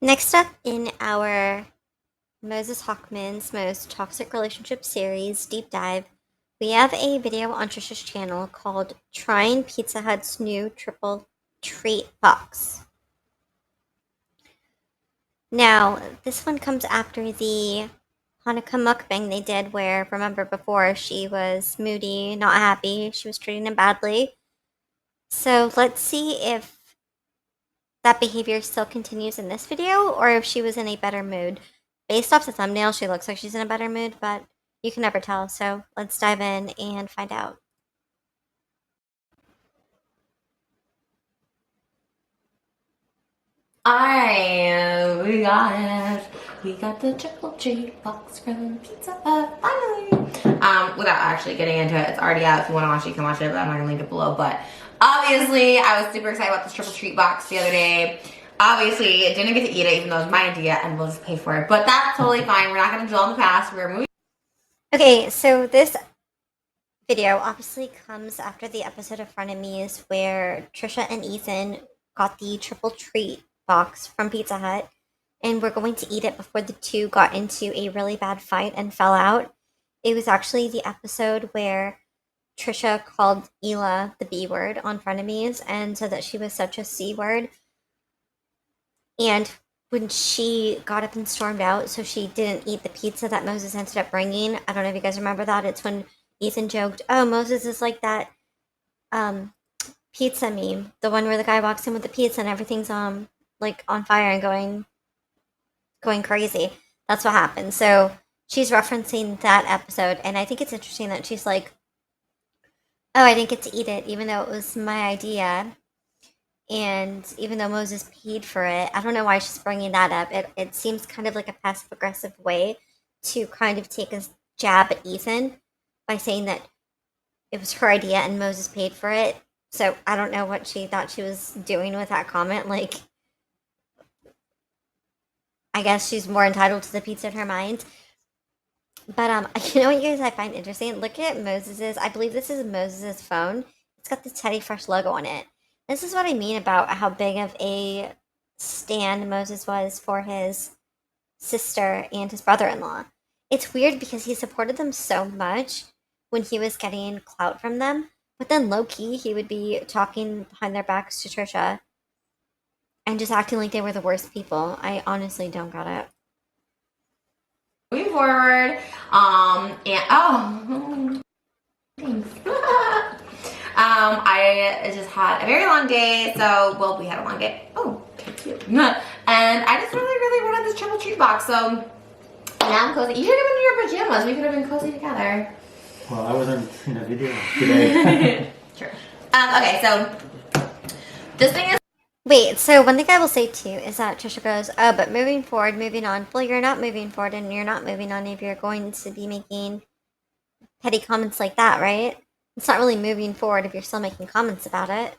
Next up in our Moses Hacmon's Most Toxic Relationship series deep dive, we have a video on Trisha's channel called Trying Pizza Hut's New Triple Treat Box. Now, this one comes after the Hanukkah mukbang they did where, remember before, she was moody, not happy, she was treating him badly. So let's see if that behavior still continues in this video or if she was in a better mood. Based off the thumbnail, she looks like she's in a better mood, but you can never tell. So let's dive in and find out. Alright, we got it. We got the triple treat box from Pizza Hut, finally. Without actually getting into it, it's already out. If you want to watch it, you can watch it, but I'm not gonna link it below. But obviously, I was super excited about this triple treat box the other day. Obviously, didn't get to eat it, even though it was my idea, and we'll just pay for it. But that's totally fine. We're not gonna dwell on the past. We're moving. Okay, so this video obviously comes after the episode of Frenemies where Trisha and Ethan got the triple treat box from Pizza Hut and were going to eat it before the two got into a really bad fight and fell out. It was actually the episode where Trisha called Ela the B word on Frenemies and said that she was such a C word. And when she got up and stormed out, so she didn't eat the pizza that Moses ended up bringing. I don't know if you guys remember that. It's when Ethan joked, "Oh, Moses is like that pizza meme, the one where the guy walks in with the pizza and everything's like on fire and going crazy." That's what happened. So she's referencing that episode, and I think it's interesting that she's like, "Oh, I didn't get to eat it, even though it was my idea." And even though Moses paid for it, I don't know why she's bringing that up. It seems kind of like a passive aggressive way to kind of take a jab at Ethan by saying that it was her idea and Moses paid for it. So I don't know what she thought she was doing with that comment. Like, I guess she's more entitled to the pizza in her mind. But you know what, you guys, I find interesting? Look at Moses's. I believe this is Moses's phone. It's got the Teddy Fresh logo on it. This is what I mean about how big of a stand Moses was for his sister and his brother-in-law. It's weird because he supported them so much when he was getting clout from them, but then low-key he would be talking behind their backs to Trisha and just acting like they were the worst people. I honestly don't get it. Moving forward, and oh, thanks. I just had a very long day, so, well, we had a long day. Oh, cute. And I just really wanted this triple treat box, so now I'm cozy. You should have been in your pajamas. We could have been cozy together. Well, I wasn't in a video today. Sure. Okay, so this thing is. Wait, so one thing I will say too is that Trisha goes, "Oh, but moving forward, moving on." Well, you're not moving forward and you're not moving on if you're going to be making petty comments like that, right? It's not really moving forward if you're still making comments about it.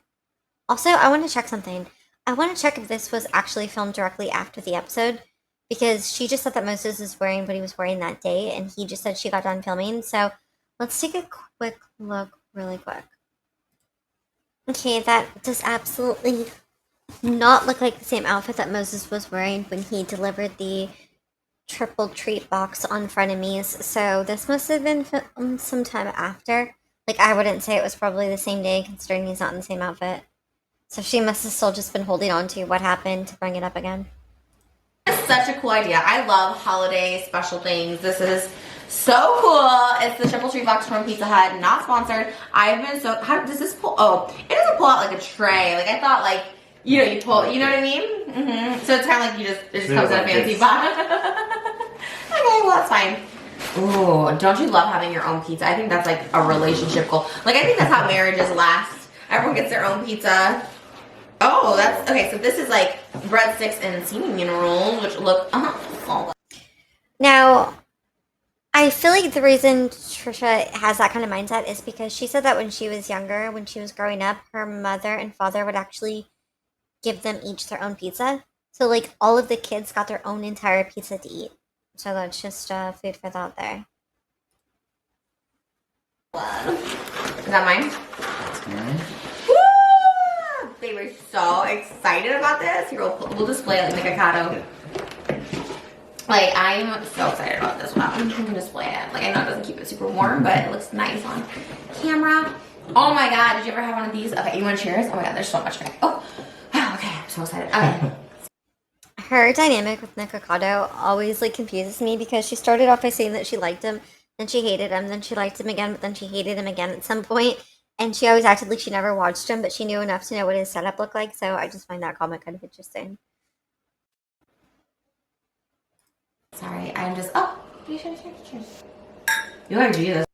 Also, I want to check something. I want to check if this was actually filmed directly after the episode, because she just said that Moses is wearing what he was wearing that day, and he just said she got done filming. So let's take a quick look really quick. Okay, that does absolutely not look like the same outfit that Moses was wearing when he delivered the triple treat box on Frenemies. So this must have been filmed sometime after. Like, I wouldn't say it was probably the same day, considering he's not in the same outfit. So she must have still just been holding on to what happened to bring it up again. It's such a cool idea. I love holiday special things. This is so cool. It's the triple treat box from Pizza Hut, not sponsored. I've been so, how does this pull? Oh, it doesn't pull out like a tray. Like, I thought, like, you know, you pull, you know what I mean? Mm-hmm. So it's kind of like it just comes in a fancy box. Okay, well, that's fine. Ooh, don't you love having your own pizza? I think that's like a relationship goal. Like, I think that's how marriages last. Everyone gets their own pizza. Oh, that's, okay, so this is like breadsticks and seasoning rolls, which look, oh. Now, I feel like the reason Trisha has that kind of mindset is because she said that when she was younger, when she was growing up, her mother and father would actually give them each their own pizza. So, like, all of the kids got their own entire pizza to eat. So that's just food for thought there. Is that mine? That's mine. Woo! They were so so excited about this. Here, we'll display it like a Cuddle. Yeah. Like, I'm so excited about this. Wow, I'm gonna display it. Like, I know it doesn't keep it super warm, but it looks nice on camera. Oh my god, did you ever have one of these? Okay, you want cheers? Oh my god, there's so much. Oh, okay, I'm so excited. Okay. Her dynamic with Nikocado always like confuses me because she started off by saying that she liked him, then she hated him, then she liked him again, but then she hated him again at some point. And she always acted like she never watched him, but she knew enough to know what his setup looked like. So I just find that comment kind of interesting. Sorry, I'm just. Oh, you should cheers. You like Jesus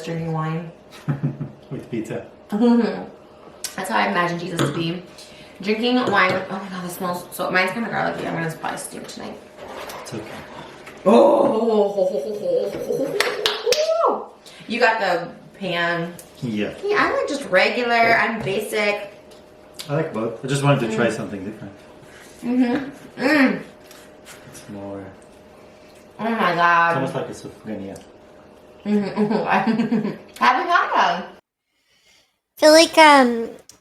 drinking wine. With pizza. That's how I imagine Jesus to be. Drinking wine with, oh my god, this smells so, mine's kind of garlicky. I'm gonna probably steam it tonight. It's okay. Oh! You got the pan. Yeah. Yeah, I'm like just regular, I'm basic. I like both. I just wanted to try something different. It's more. Oh my It's god. almost like a sufganiyah. Avocado. I feel like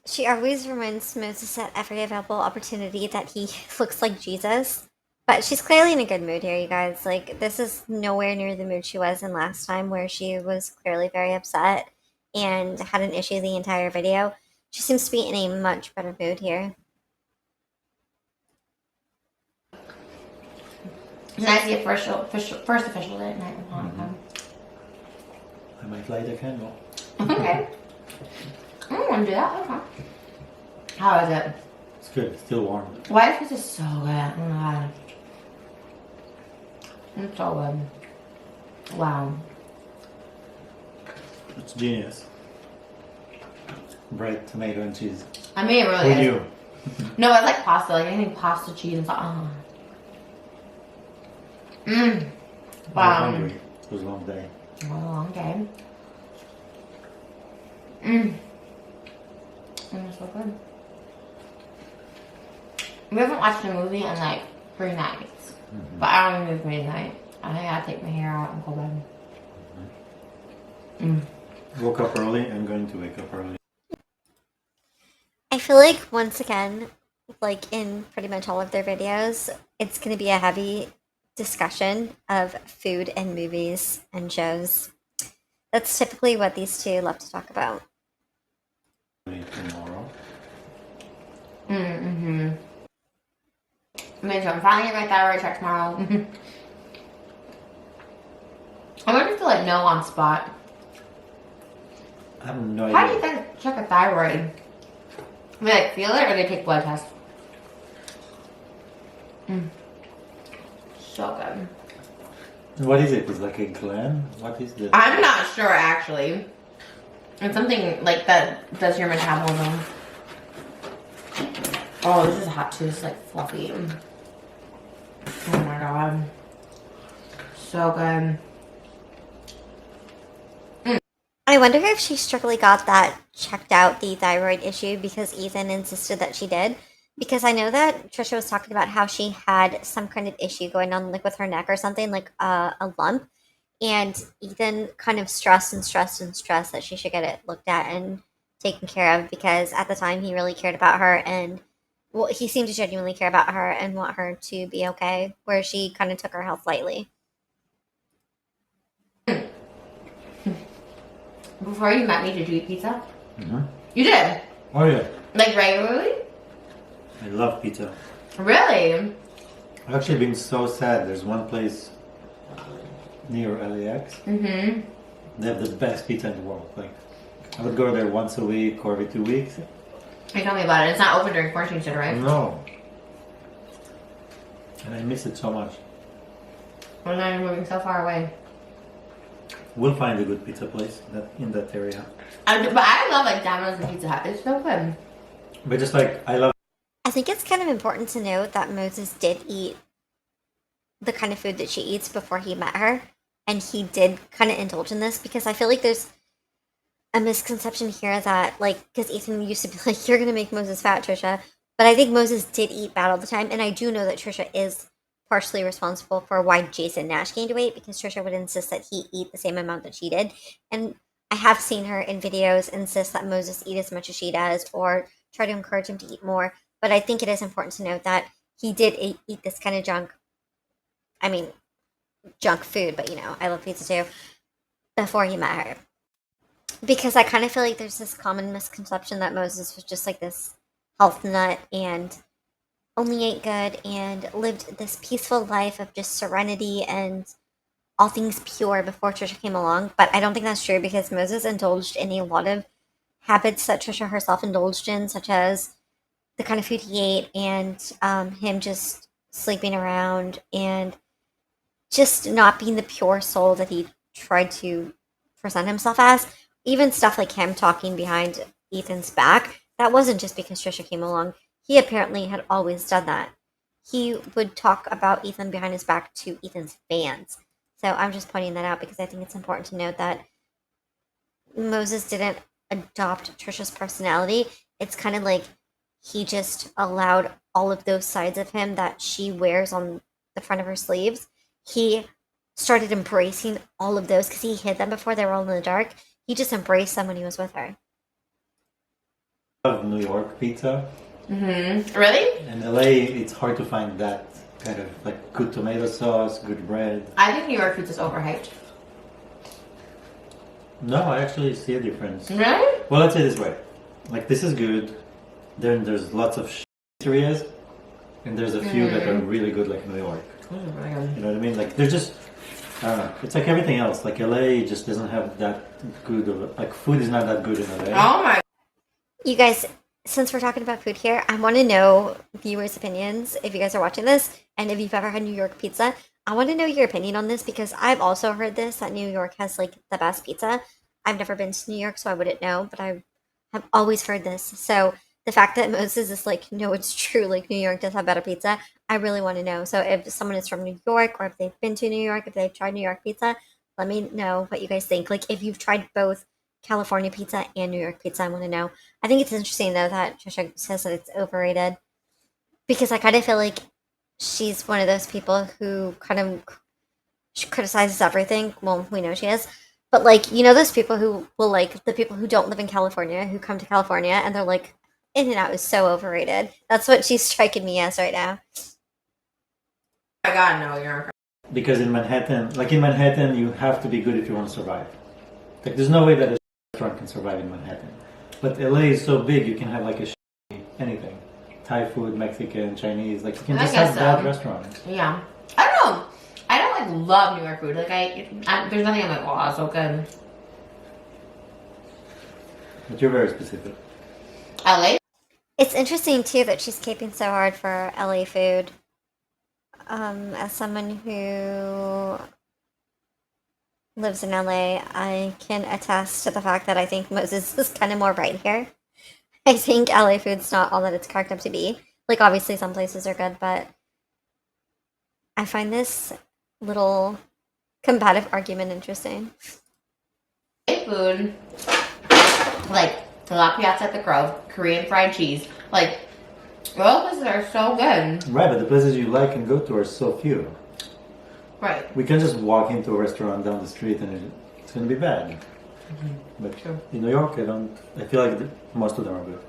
she always reminds Moses at every available opportunity that he looks like Jesus. But she's clearly in a good mood here, you guys. Like, this is nowhere near the mood she was in last time, where she was clearly very upset and had an issue the entire video. She seems to be in a much better mood here. It's nice to get first official day at night in Hong Kong. I might light a candle. Okay. I don't want to do that. Okay. How is it? It's good. It's still warm. Why is this so good? Oh my god. It's so good. Wow. It's genius. Bright tomato and cheese. I mean, it really Who is. knew? No, it's like pasta. Like anything pasta, cheese, and stuff. Oh. I'm Wow. hungry. It was a long day. Oh, okay. It's so good. We haven't watched a movie in like 3 nights. But I don't even move midnight. I think I gotta take my hair out and go bed. Woke up early. I'm going to wake up early. I feel like, once again, like in pretty much all of their videos, it's going to be a heavy discussion of food and movies and shows. That's typically what these two love to talk about. Tomorrow. Mm-hmm. Me too. I'm finally getting my thyroid check tomorrow. I wonder if they like know on spot. I have no How do you idea. guys check a thyroid? They like feel it or they take blood tests? So good. What is it? It's like a gland? What is the... I'm not sure actually. It's something like that does your metabolism. Oh, this is hot too. It's like fluffy. Oh my god. So good. I wonder if she strictly got that checked out, the thyroid issue, because Ethan insisted that she did. Because I know that Trisha was talking about how she had some kind of issue going on, like with her neck or something, like a lump. And Ethan kind of stressed that she should get it looked at and taken care of, because at the time he really cared about her, and well, he seemed to genuinely care about her and want her to be okay, where she kind of took her health lightly. Before you met me, did you eat pizza? Mm-hmm. You did? Oh yeah. Like regularly? I love pizza. Really? I've actually been so sad. There's one place near LAX. Mm-hmm. They have the best pizza in the world. Like, I would go there once a week or every 2 weeks. You tell me about it. It's not open during quarantine, shit, right? No. And I miss it so much. Well, now you're moving so far away. We'll find a good pizza place in that area. But I love like Domino's and Pizza Hut. It's so good. But just like, I love... I think it's kind of important to note that Moses did eat the kind of food that she eats before he met her, and he did kind of indulge in this, because I feel like there's a misconception here that, like, because Ethan used to be like, you're gonna make Moses fat, Trisha, but I think Moses did eat bad all the time, and I do know that Trisha is partially responsible for why Jason Nash gained weight, because Trisha would insist that he eat the same amount that she did, and I have seen her in videos insist that Moses eat as much as she does, or try to encourage him to eat more. But I think it is important to note that he did eat this kind of junk. I mean, junk food, but I love pizza too. Before he met her, because I kind of feel like there's this common misconception that Moses was just like this health nut and only ate good and lived this peaceful life of just serenity and all things pure before Trisha came along. But I don't think that's true because Moses indulged in a lot of habits that Trisha herself indulged in, such as the kind of food he ate and him just sleeping around and just not being the pure soul that he tried to present himself as. Even stuff like him talking behind Ethan's back, that wasn't just because Trisha came along. He apparently had always done that. He would talk about Ethan behind his back to Ethan's fans. So I'm just pointing that out because I think it's important to note that Moses didn't adopt Trisha's personality. It's kind of like he just allowed all of those sides of him that she wears on the front of her sleeves. He started embracing all of those because he hid them before they were all in the dark. He just embraced them when he was with her. I love New York pizza. Really? In LA, it's hard to find that kind of like good tomato sauce, good bread. I think New York pizza's overhyped. No, I actually see a difference. Really? Well, let's say this way. Like, this is good. Then there's lots of pizzerias, and there's a few that are really good, like New York. You know what I mean? Like, they're just, I don't know. It's like everything else. Like, LA just doesn't have that good of, like, food is not that good in LA. Oh my. You guys, since we're talking about food here, I want to know viewers' opinions if you guys are watching this and if you've ever had New York pizza. I want to know your opinion on this because I've also heard this that New York has like the best pizza. I've never been to New York, so I wouldn't know, but I have always heard this. So the fact that Moses is like, no, it's true, like New York does have better pizza, I really want to know. So if someone is from New York or if they've been to New York, if they've tried New York pizza, let me know what you guys think. Like if you've tried both California pizza and New York pizza, I want to know. I think it's interesting though that Trisha says that it's overrated because I kind of feel like she's one of those people who kind of she criticizes everything. Well, we know she is. But like, those people who will like the people who don't live in California, who come to California and they're like, In and Out is so overrated. That's what she's striking me as right now. Oh my god, no, you're. Because in Manhattan, you have to be good if you want to survive. Like, there's no way that a restaurant can survive in Manhattan. But LA is so big, you can have like anything. Thai food, Mexican, Chinese, like you can just have that restaurant. Yeah. I don't know. I don't like love New York food. Like there's nothing I'm like, oh, it's so good. But you're very specific. LA? It's interesting too that she's caping so hard for LA food. As someone who lives in LA, I can attest to the fact that I think Moses is kind of more right here. I think LA food's not all that it's cracked up to be. Like, obviously, some places are good, but I find this little combative argument interesting. Food, like La Piazza at the Grove, Korean fried cheese, like all places are so good. Right, but the places you like and go to are so few. Right. We can just walk into a restaurant down the street and it's going to be bad. But True. in New York, I feel like most of them are good.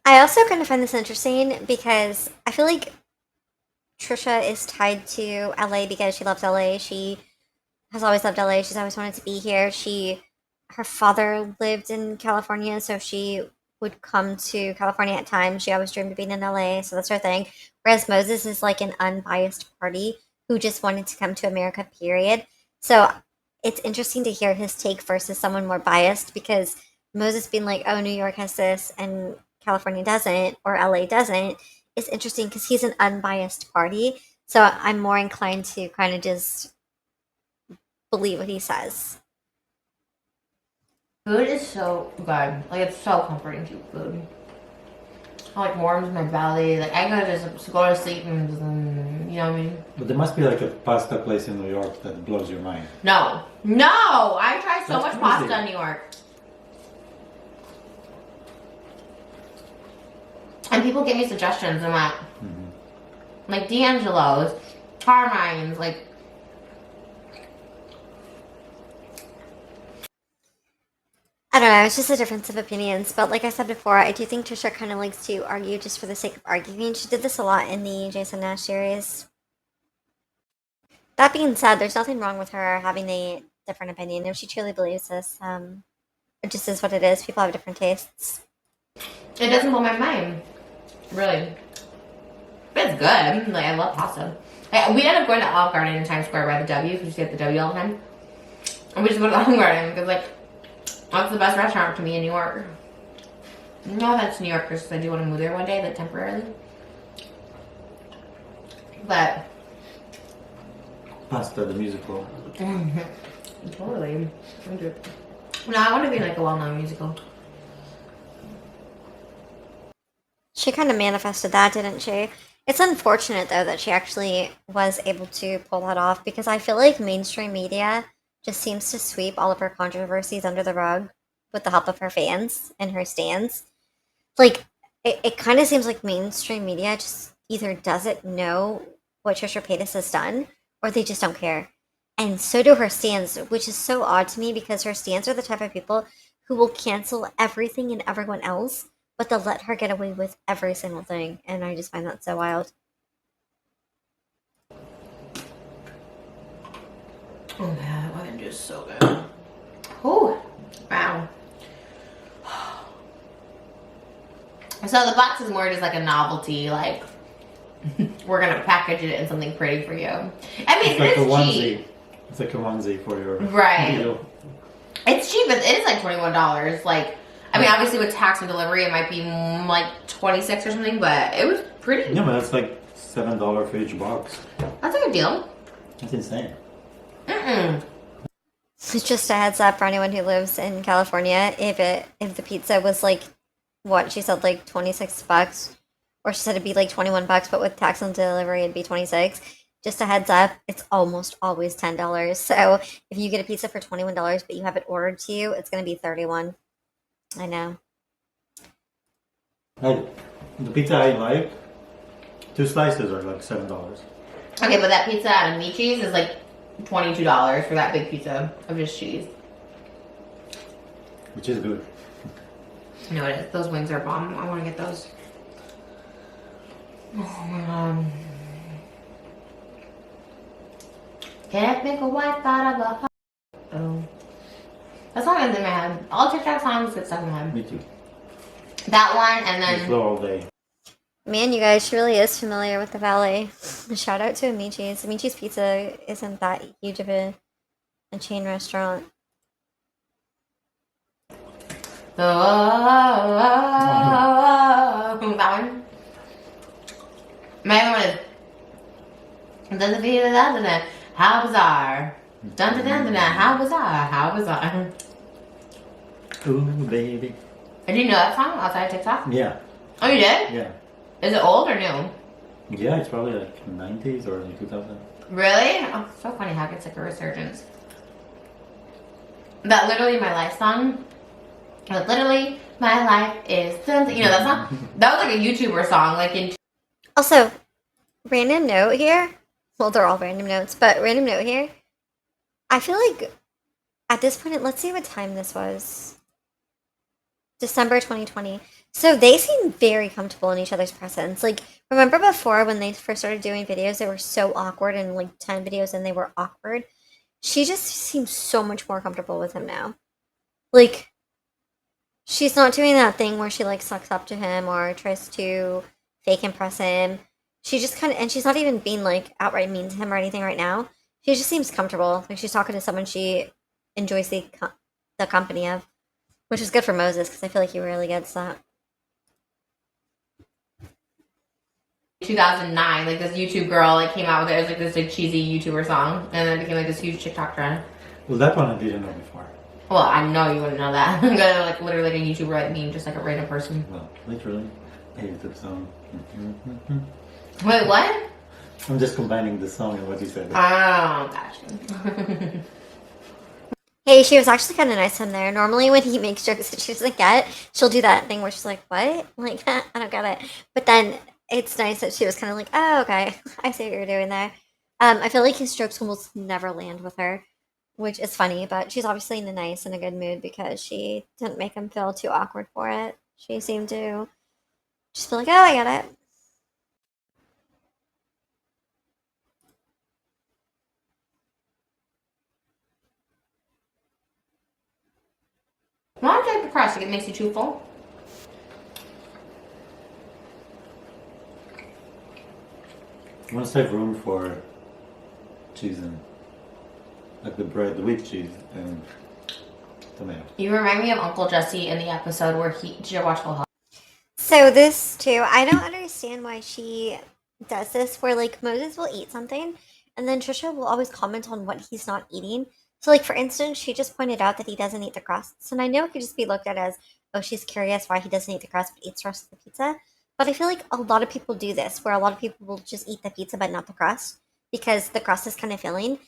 I also kind of find this interesting because I feel like Trisha is tied to LA because she loves LA. She has always loved LA. She's always wanted to be here. Her father lived in California, so she would come to California at times. She always dreamed of being in LA, so that's her thing. Whereas Moses is like an unbiased party who just wanted to come to America, period. So it's interesting to hear his take versus someone more biased because Moses being like, oh, New York has this and California doesn't, or LA doesn't, is interesting because he's an unbiased party. So I'm more inclined to kind of just believe what he says. Food is so good. Like it's so comforting to eat food. It like warms my belly. Like I could just go to sleep and you know what I mean? But there must be like a pasta place in New York that blows your mind. No. I tried so much pasta in New York. And people give me suggestions. I'm like D'Angelo's, Carmine's, like. I don't don't know, it's just a difference of opinions. But like I said before, I do think Trisha kind of likes to argue just for the sake of arguing. She did this a lot in the Jason Nash series. That being said, there's nothing wrong with her having a different opinion if she truly believes this. It just is what it is. People have different tastes. It doesn't blow my mind, really. But it's good. Like, I love pasta. We end up going to Olive Garden in Times Square by the W, because we stay at the W all the time. And we just go to Olive Garden because, like, that's the best restaurant to me in New York. No offense to New Yorkers, because I do want to move there one day, like, temporarily. But Pasta, the musical. Totally. No, I want to be like a well-known musical. She kind of manifested that, didn't she? It's unfortunate, though, that she actually was able to pull that off, because I feel like mainstream media just seems to sweep all of her controversies under the rug with the help of her fans and her stans. Like, it kind of seems like mainstream media just either doesn't know what Trisha Paytas has done, or they just don't care. And so do her stans, which is so odd to me, because her stans are the type of people who will cancel everything and everyone else, but they'll let her get away with every single thing. And I just find that so wild. Oh yeah, that lemon juice is so good. Oh, wow. So the box is more just like a novelty, like we're gonna package it in something pretty for you. I mean, It's like it a is onesie. cheap. It's like a onesie for your Right. meal. It's cheap. It is like $21. Like, I mean, obviously with tax and delivery, it might be like 26 or something, but it was pretty. Yeah, but that's like $7 for each box. That's a good deal. That's insane. It's just a heads up for anyone who lives in California. If the pizza was like what she said, like $26, or she said it'd be like $21, but with tax and delivery it'd be 26. Just a heads up, it's almost always $10. So if you get a pizza for $21, but you have it ordered to you, it's gonna be 31. I know. Like, the pizza I like, 2 slices are like $7. Okay, but that pizza at Amici's is like $22 for that big pizza of just cheese. Which is good. No, it is. Those wings are bomb. I want to get those. Oh my god. Can't make a wife out of a husband. Oh. That song is in my head. All TikTok songs get stuck in my head. Me too. That one, and It's then slow all day. Man, you guys, she really is familiar with the ballet. Shout out to Amici's. Amici's Pizza isn't that huge of a chain restaurant. that one. My other one is doesn't feel that how bizarre. Dun dun dun dun dun. How bizarre. How bizarre. Ooh, baby. Did you know that song outside of TikTok? Yeah. Oh, you did? Yeah. Is it old or new? Yeah, it's probably like 90s or 2000. Really? Oh, so funny how it gets like a resurgence. That Literally My Life song. Literally My Life is something. You know that song? That was like a YouTuber song. Like in. Also, random note here. Well, they're all random notes, but random note here. I feel like at this point, let's see what time this was. December 2020. So they seem very comfortable in each other's presence. Like, remember before when they first started doing videos, they were so awkward, and like 10 videos and they were awkward? She just seems so much more comfortable with him now. Like, she's not doing that thing where she like sucks up to him or tries to fake impress him. She just kind of, and she's not even being like outright mean to him or anything right now. She just seems comfortable. Like, she's talking to someone she enjoys the company of, which is good for Moses, because I feel like he really gets that. 2009, like this YouTube girl like came out with it. It was like this like cheesy YouTuber song, and then it became like this huge TikTok trend. Well, that one I didn't know before. Well, I know you wouldn't know that. I'm gonna like literally like a YouTuber like me, just like a random person. Well, literally. I hate the song. Wait, what? I'm just combining the song and what you said. Oh, gotcha. Hey, she was actually kind of nice to him there. Normally, when he makes jokes that she doesn't get, she'll do that thing where she's like, "What? Like, I don't get it." But then it's nice that she was kind of like, "Oh, okay, I see what you're doing there." I feel like his jokes almost never land with her. which is funny, but she's obviously in a nice and a good mood because she didn't make him feel too awkward for it. She seemed to just be like, oh, I get it. Why don't you like the crust? It makes you too full. I want to save room for cheese and like the bread, the wheat cheese and tomato. You remind me of Uncle Jesse in the episode where did you watch Full House? So this too, I don't understand why she does this where like Moses will eat something and then Trisha will always comment on what he's not eating. So like for instance, she just pointed out that he doesn't eat the crusts. And I know it could just be looked at as, oh, she's curious why he doesn't eat the crust but eats the rest of the pizza. But I feel like a lot of people do this where a lot of people will just eat the pizza but not the crust because the crust is kind of filling.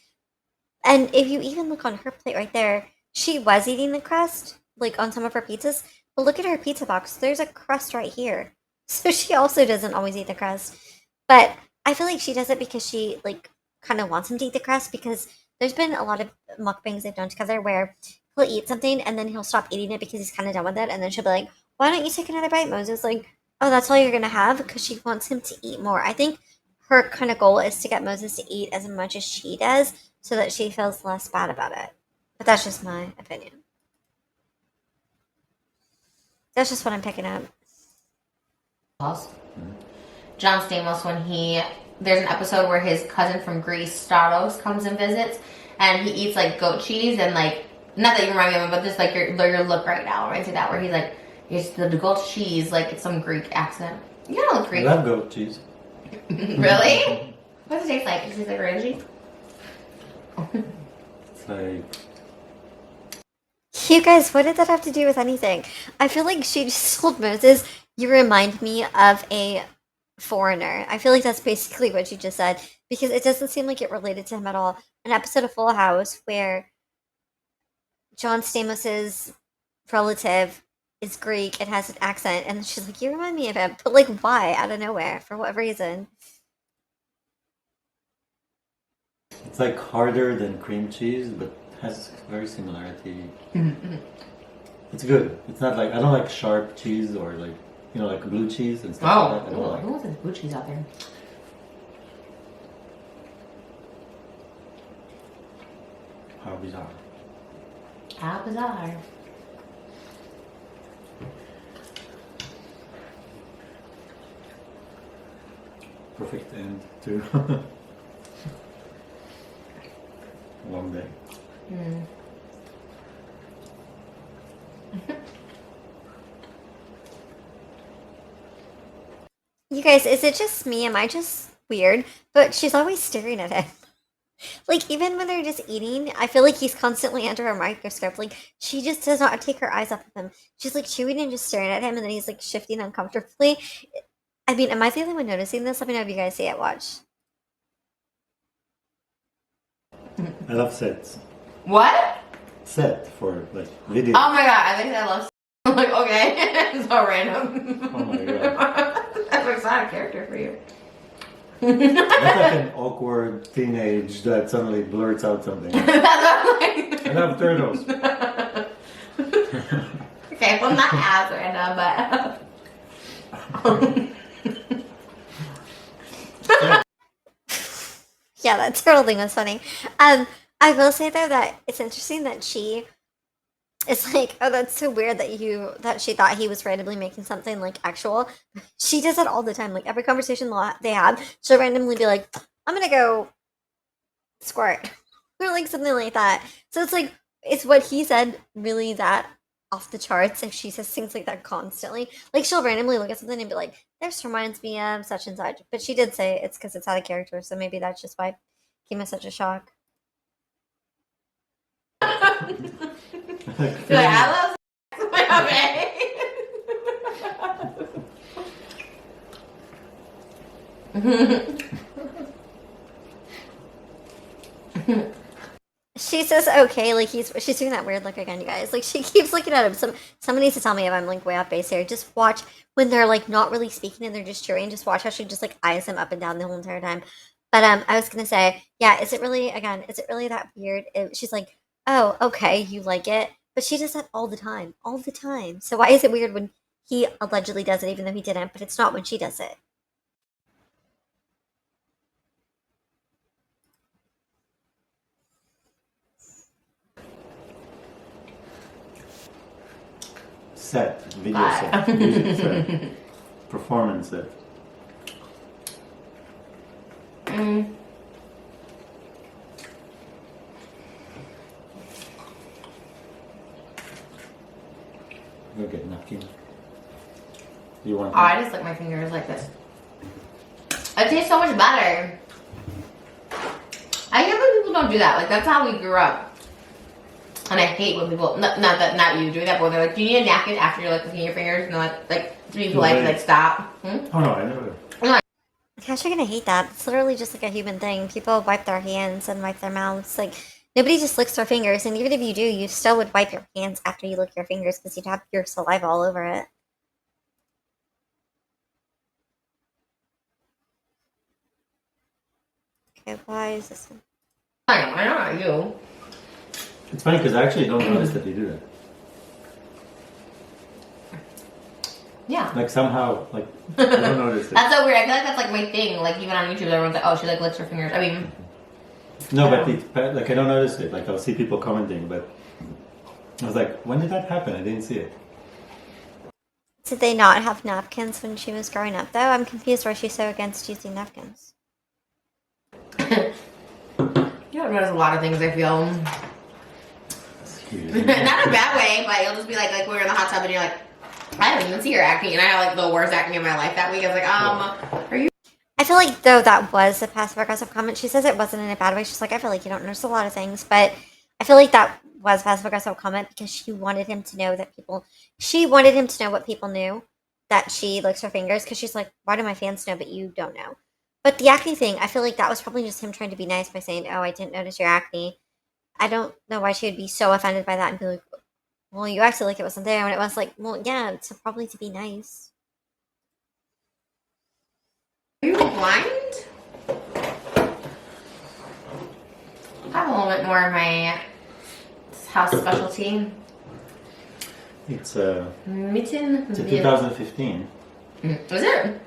And if you even look on her plate right there, she was eating the crust, like on some of her pizzas. But look at her pizza box. There's a crust right here. So she also doesn't always eat the crust. But I feel like she does it because she like kind of wants him to eat the crust because there's been a lot of mukbangs they've done together where he'll eat something and then he'll stop eating it because he's kind of done with it. And then she'll be like, why don't you take another bite, Moses? Like, oh, that's all you're going to have? Because she wants him to eat more. I think her kind of goal is to get Moses to eat as much as she does so that she feels less bad about it. But that's just my opinion. That's just what I'm picking up. John Stamos, when there's an episode where his cousin from Greece, Staros, comes and visits, and he eats like goat cheese and like, not that you remind me of him, but just like your look right now reminds me of that, where he's like, it's the goat cheese, like it's some Greek accent. You don't look Greek. I love goat cheese. Really? What does it taste like? Does it taste like orangey? It's like, You guys, what did that have to do with anything? I feel like she just told Moses, you remind me of a foreigner. I feel like that's basically what she just said because it doesn't seem like it related to him at all. An episode of Full House where John Stamos's relative is Greek and has an accent, and she's like, you remind me of him. But like, why? Out of nowhere. For what reason? it's like harder than cream cheese, but has very similarity. It's good. It's not like, I don't like sharp cheese or like, you know, like blue cheese and stuff like that. I don't like. Who wants this blue cheese out there? How bizarre. How bizarre. Perfect end to a long day. You guys, is it just me? Am I just weird? But she's always staring at him. Like, even when they're just eating, I feel like he's constantly under a microscope. Like, she just does not take her eyes off of him. She's like chewing and just staring at him, and then he's like shifting uncomfortably. I mean, am I the only one noticing this? Let me know if you guys see it. Watch. I love sets. What? Set for like video. Oh my god, I think I love. I'm like, okay, it's so random. Oh my god. That's not a character for you. That's like an awkward teenage that suddenly blurts out something. That's what I'm like. I love turtles. Okay, well, not as random, but. Yeah, that turtle thing was funny. I will say though that it's interesting that she is like, oh, that's so weird that she thought he was randomly making something like actual. She does that all the time. Like every conversation they have, she'll randomly be like, I'm gonna go squirt. Or like something like that. So it's like, is what he said really that off the charts if she says things like that constantly? Like she'll randomly look at something and be like, this reminds me of such and such. But she did say it's because it's out of character, so maybe that's just why it came as such a shock. You're like, I love okay. She says okay, like she's doing that weird look again, you guys. Like she keeps looking at him. Somebody needs to tell me if I'm like way off base here. Just watch when they're like not really speaking and they're just chewing. Just watch how she just like eyes him up and down the whole entire time. But I was gonna say, yeah, is it really that weird? She's like, Oh, okay, you like it. But she does that all the time. All the time. So why is it weird when he allegedly does it even though he didn't, but it's not when she does it? Set, video set, Bye. music set, performance set. Mm. Go get napkin. You want? Oh, I just lick my fingers like this. It tastes so much better. I can't believe people don't do that. Like, that's how we grew up. And I hate when people, not you doing that, but they're like, do you need a napkin after you're like licking your fingers? And they're like to be polite, like stop. Oh no, I never. Gosh, you're gonna hate that. It's literally just like a human thing. People wipe their hands and wipe their mouths. Like, nobody just licks their fingers, and even if you do, you still would wipe your hands after you lick your fingers because you'd have your saliva all over it. Okay, why is this one? I know how you. It's funny because I actually don't notice that you do that. Yeah. Like somehow, like I don't notice it. That's so weird. I feel like that's like my thing. Like even on YouTube, everyone's like, oh, she like licks her fingers. I mean, No, but like I don't notice it. Like I'll see people commenting, but I was like, when did that happen? I didn't see it. Did they not have napkins when she was growing up, though? I'm confused why she's so against using napkins. you don't notice a lot of things. I feel. Excuse me. Not in a bad way, but you'll just be like when you're in the hot tub and you're like, I don't even see your acne, and I had like the worst acne of my life that week. I was like, are you? I feel like, though, that was a passive-aggressive comment. She says it wasn't in a bad way. She's like, I feel like you don't notice a lot of things, but I feel like that was a passive-aggressive comment because she wanted him to know that people... She wanted him to know what people knew, that she licks her fingers, because she's like, why do my fans know, but you don't know? But the acne thing, I feel like that was probably just him trying to be nice by saying, oh, I didn't notice your acne. I don't know why she would be so offended by that and be like, well, you acted like it wasn't there, and it was like, well, yeah, it's probably to be nice. Are you blind? I have a little bit more of my house specialty. It's Mitten. it's a 2015. Was it?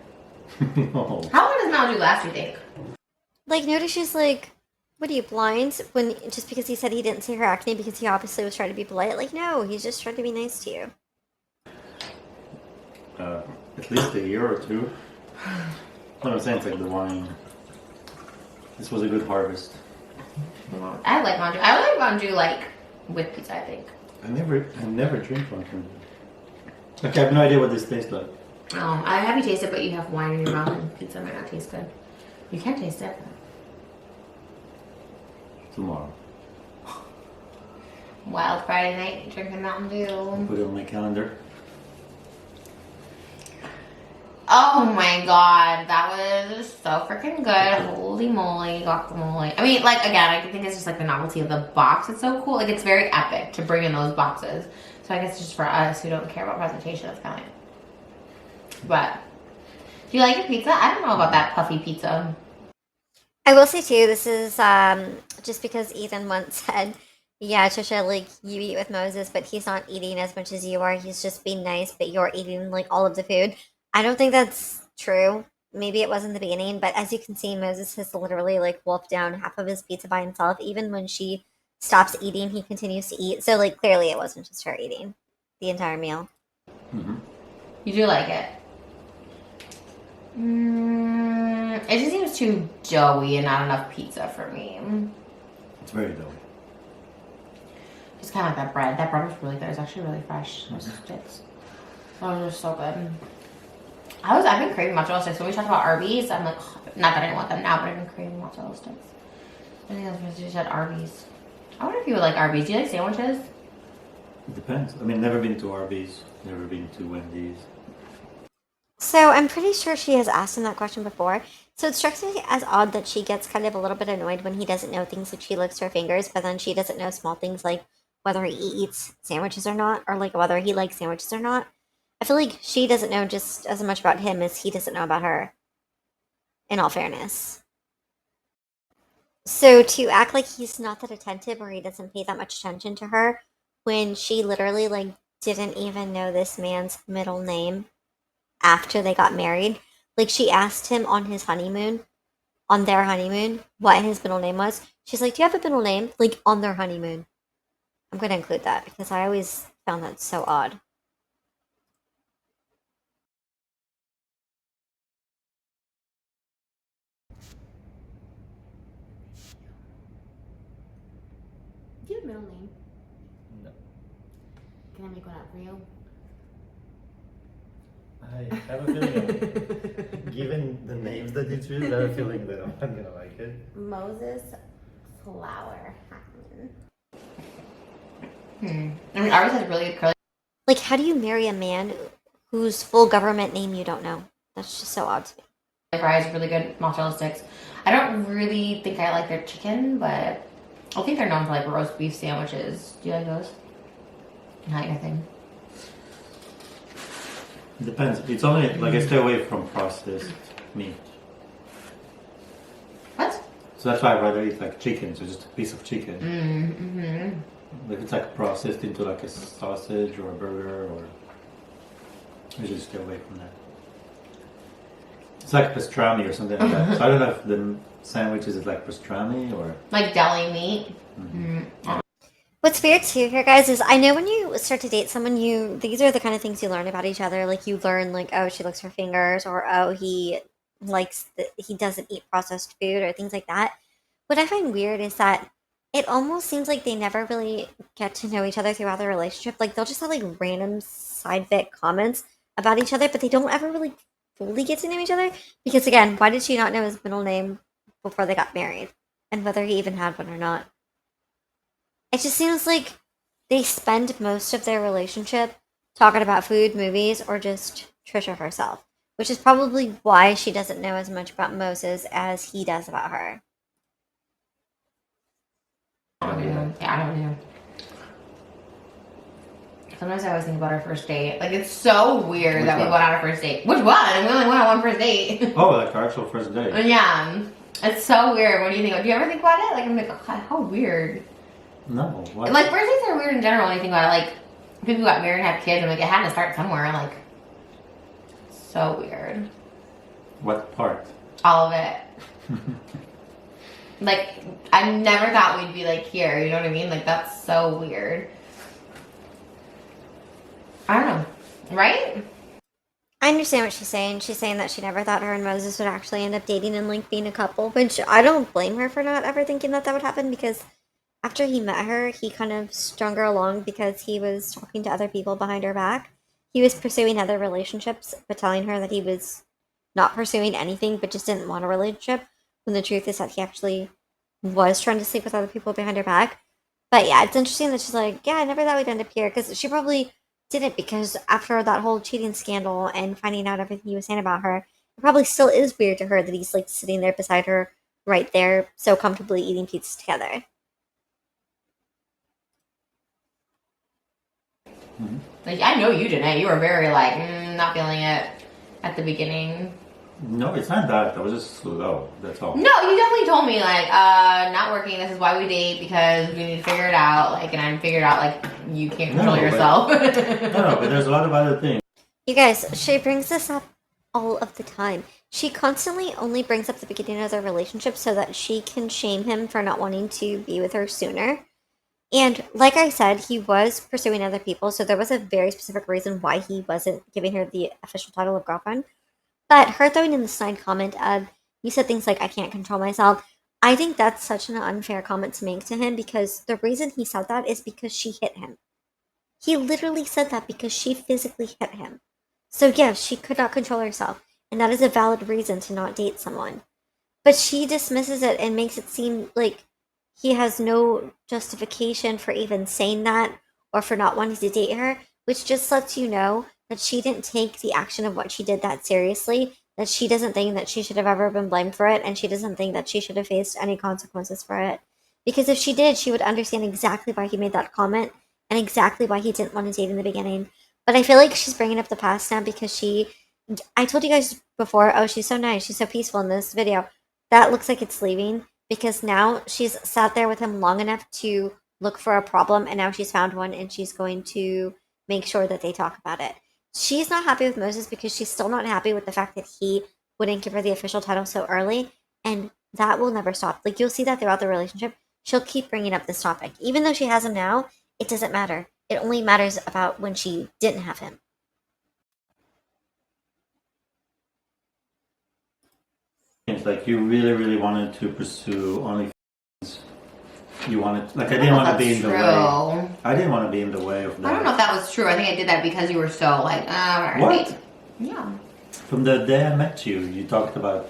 No. How long does Mountain Dew last, you think? Like, notice she's like, what are you, blind? When just because he said he didn't see her acne because he obviously was trying to be polite. Like, no, he's just trying to be nice to you. At least a year or two. What I'm saying, it's like the wine. This was a good harvest. I like Mountain Dew. I like Mountain Dew like with pizza, I think. I never drink one from them. Like, I have no idea what this tastes like. I have you taste it, but you have wine in your mouth and pizza might not taste good. You can taste it. Tomorrow. Wild Friday night, drinking Mountain Dew. Put it on my calendar. Oh my god, that was so freaking good. Holy moly, guacamole. I mean, like, again, I think it's just like the novelty of the box. It's so cool. Like, it's very epic to bring in those boxes. So I guess just for us who don't care about presentation, it's kind of like... But, do you like your pizza? I don't know about that puffy pizza. I will say too, this is just because Ethan once said, yeah, Trisha, like, you eat with Moses, but he's not eating as much as you are. He's just being nice, but you're eating like all of the food. I don't think that's true. Maybe it was in the beginning, but as you can see, Moses has literally like wolfed down half of his pizza by himself. Even when she stops eating, he continues to eat. So like clearly it wasn't just her eating the entire meal. Mm-hmm. You do like it? It just seems too doughy and not enough pizza for me. It's very doughy. Just kind of like that bread. That bread was really good. It's actually really fresh. Those sticks. Those are so good. I've been craving mozzarella sticks. When we talked about Arby's, I'm like, not that I don't want them now, but I've been craving mozzarella sticks. I think that's what you said, Arby's. I wonder if you would like Arby's. Do you like sandwiches? It depends. I mean, never been to Arby's, never been to Wendy's. So I'm pretty sure she has asked him that question before. So it strikes me as odd that she gets kind of a little bit annoyed when he doesn't know things like she licks her fingers, but then she doesn't know small things like whether he eats sandwiches or not, or like whether he likes sandwiches or not. I feel like she doesn't know just as much about him as he doesn't know about her, in all fairness. So to act like he's not that attentive or he doesn't pay that much attention to her when she literally like didn't even know this man's middle name after they got married. Like she asked him on his honeymoon, on their honeymoon, what his middle name was. She's like, "Do you have a middle name?" Like on their honeymoon. I'm gonna include that because I always found that so odd. Do you have a middle name? No. Can I make one up for you? I have a feeling, given the names that you choose, I have a feeling that I'm not gonna like it. Moses Hacmon. I mean, ours has really good curly. Like, how do you marry a man whose full government name you don't know? That's just so odd to me. Fries, really good mozzarella sticks. I don't really think I like their chicken, but I think they're known for like roast beef sandwiches. Do you like those? Not your thing. Depends. It's only like I stay away from processed meat. What? So that's why I'd rather eat like chicken, so just a piece of chicken. Mm-hmm. If it's like processed into like a sausage or a burger, or I usually stay away from that. It's like pastrami or something like that. So I don't know if the sandwich is like pastrami or Like deli meat. What's weird too here, guys, is I know when you start to date someone, these are the kind of things you learn about each other. Like you learn, like, oh, she licks her fingers, or oh, he doesn't eat processed food, or things like that. What I find weird is that it almost seems like they never really get to know each other throughout their relationship. Like they'll just have like random side bit comments about each other, but they don't ever really fully get to know each other. Because again, why did she not know his middle name before they got married, and whether he even had one or not? It just seems like they spend most of their relationship talking about food, movies, or just Trisha herself, which is probably why she doesn't know as much about Moses as he does about her. I don't know. Yeah, I don't know. Sometimes I always think about our first date. Like it's so weird Which that we one? went on our first date. Which one? We only went on one first date. oh, like our actual first date. Yeah. It's so weird. What do you think? Do you ever think about it? Like I'm like, God, how weird. No, what? Like first dates are weird in general when you think about it. Like people who got married and have kids, I'm like, it had to start somewhere. Like so weird. What part? All of it. Like I never thought we'd be like here. You know what I mean? Like that's so weird. I don't know. Right? I understand what she's saying. She's saying that she never thought her and Moses would actually end up dating and like being a couple, which I don't blame her for not ever thinking that that would happen because after he met her, he kind of strung her along because he was talking to other people behind her back. He was pursuing other relationships, but telling her that he was not pursuing anything but just didn't want a relationship. When the truth is that he actually was trying to sleep with other people behind her back. But yeah, it's interesting that she's like, yeah, I never thought we'd end up here because she probably didn't because after that whole cheating scandal and finding out everything he was saying about her, it probably still is weird to her that he's like sitting there beside her right there so comfortably eating pizza together. Like I know you didn't. You were very like not feeling it at the beginning. No, it's not that. I was just slow. That's all. No, you definitely told me like not working. This is why we date because we need to figure it out. Like, and I figured out like you can't control yourself. No, but there's a lot of other things. You guys, she brings this up all of the time. She constantly only brings up the beginning of their relationship so that she can shame him for not wanting to be with her sooner. And like I said, he was pursuing other people, so there was a very specific reason why he wasn't giving her the official title of girlfriend. But her throwing in the snide comment of, you said things like, I can't control myself, I think that's such an unfair comment to make to him because the reason he said that is because she hit him. He literally said that because she physically hit him. So yes, she could not control herself, and that is a valid reason to not date someone. But she dismisses it and makes it seem like he has no justification for even saying that or for not wanting to date her, which just lets you know that she didn't take the action of what she did that seriously, that she doesn't think that she should have ever been blamed for it, and she doesn't think that she should have faced any consequences for it. Because if she did, she would understand exactly why he made that comment and exactly why he didn't want to date in the beginning. But I feel like she's bringing up the past now because I told you guys before, oh, she's so nice, she's so peaceful in this video. That looks like it's leaving because now she's sat there with him long enough to look for a problem, and now she's found one, and she's going to make sure that they talk about it. She's not happy with Moses because she's still not happy with the fact that he wouldn't give her the official title so early, and that will never stop. Like, you'll see that throughout the relationship. She'll keep bringing up this topic. Even though she has him now, it doesn't matter. It only matters about when she didn't have him. It's like you really, really wanted to pursue only. You wanted, like, I I didn't don't know want to if be in that's the true. way. I didn't want to be in the way of I don't know that. if that was true. I think I did that because you were so like, we're gonna What? date. Yeah. From the day I met you, you talked about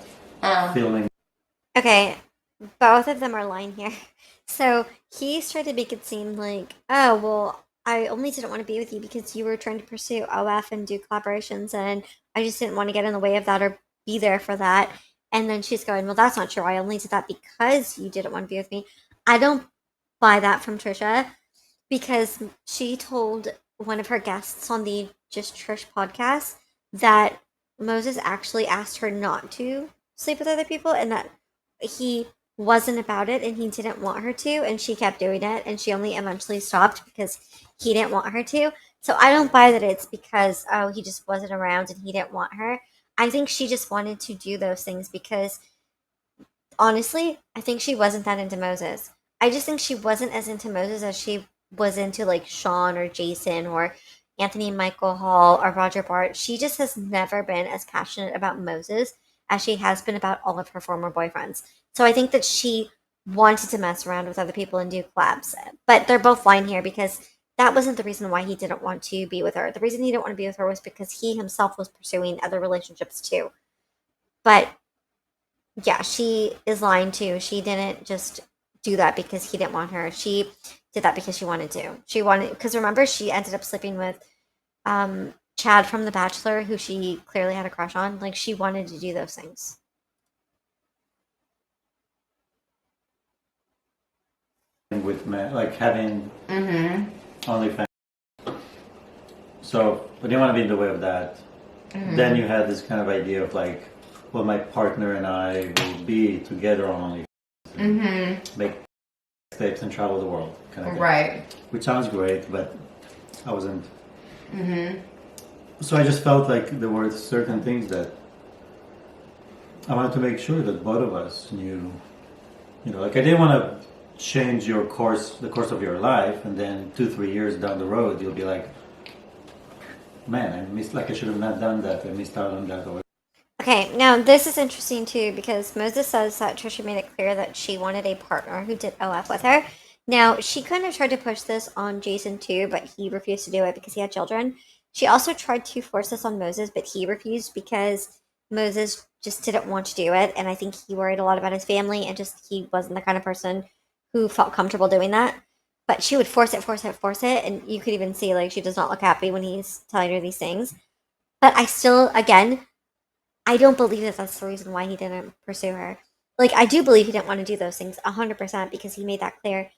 filming. Okay, both of them are lying here. So he's trying to make it seem like, oh, well, I only didn't want to be with you because you were trying to pursue OF and do collaborations, and I just didn't want to get in the way of that or be there for that. And then she's going, well, that's not true. I only did that because you didn't want to be with me. I don't buy that from Trisha because she told one of her guests on the Just Trish podcast that Moses actually asked her not to sleep with other people and that he wasn't about it and he didn't want her to, and she kept doing it, and she only eventually stopped because he didn't want her to. So I don't buy that it's because, oh, he just wasn't around and he didn't want her. I think she just wanted to do those things because honestly, I think she wasn't that into Moses. I just think she wasn't as into Moses as she was into like Sean or Jason or Anthony Michael Hall or Roger Bart. She just has never been as passionate about Moses as she has been about all of her former boyfriends. So I think that she wanted to mess around with other people and do collabs. But they're both lying here because that wasn't the reason why he didn't want to be with her. The reason he didn't want to be with her was because he himself was pursuing other relationships too. But yeah, she is lying too. She didn't just do that because he didn't want her. She did that because she wanted to. She wanted, because remember, she ended up sleeping with Chad from The Bachelor, who she clearly had a crush on. Like, she wanted to do those things. With men, like having OnlyFans. So I didn't want to be in the way of that. Then you had this kind of idea of like, well, my partner and I will be together on OnlyFans, make tapes and travel the world, kind of thing. Right. Which sounds great, but I wasn't. So I just felt like there were certain things that I wanted to make sure that both of us knew. You know, like I didn't want to change your course, the course of your life, and then 2-3 years down the road, you'll be like, man, I missed, like I should have not done that. I missed out on that. Or Okay, now this is interesting too because Moses says that Trisha made it clear that she wanted a partner who did OF with her. Now, she kind of tried to push this on Jason too, but he refused to do it because he had children. She also tried to force this on Moses, but he refused because Moses just didn't want to do it. And I think he worried a lot about his family and just he wasn't the kind of person who felt comfortable doing that. But she would force it, force it, force it. And you could even see like she does not look happy when he's telling her these things. But I still, again, I don't believe that that's the reason why he didn't pursue her. Like, I do believe he didn't want to do those things 100% because he made that clear.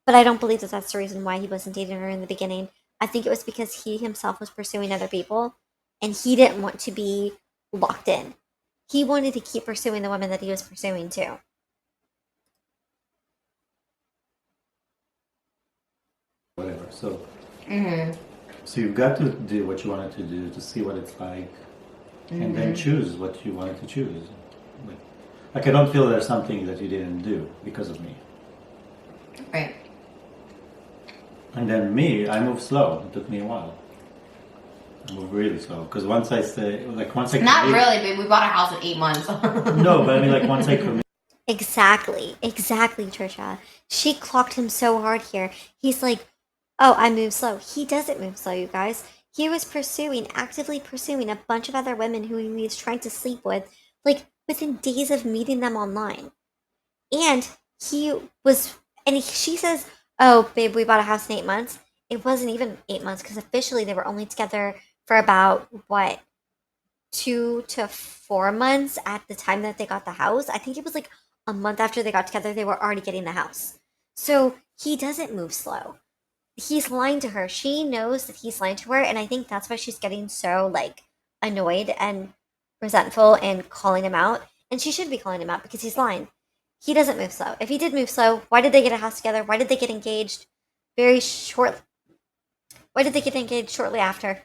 But I don't believe that that's the reason why he wasn't dating her in the beginning. I think it was because he himself was pursuing other people and he didn't want to be locked in. He wanted to keep pursuing the women that he was pursuing too. whatever. So, so you've got to do what you wanted to do to see what it's like, and then choose what you wanted to choose. Like I don't feel there's something that you didn't do because of me. Right. And then me, I move slow. It took me a while. I move really slow because once I say, like once I Not commit, really, babe. We bought a house in 8 months. no, but I mean like once I commit. Exactly, Trisha. She clocked him so hard here. He's like, oh, I move slow. He doesn't move slow, you guys. He was actively pursuing a bunch of other women who he was trying to sleep with, like within days of meeting them online. And he was, she says, oh, babe, we bought a house in 8 months. It wasn't even 8 months because officially they were only together for about, what, 2 to 4 months at the time that they got the house. I think it was like a month after they got together, they were already getting the house. So he doesn't move slow. He's lying to her. She knows that he's lying to her, and I think that's why she's getting so like annoyed and resentful and calling him out. And she should be calling him out because he's lying. He doesn't move slow. If he did move slow, why did they get a house together? Why did they get engaged very short? Why did they get engaged shortly after?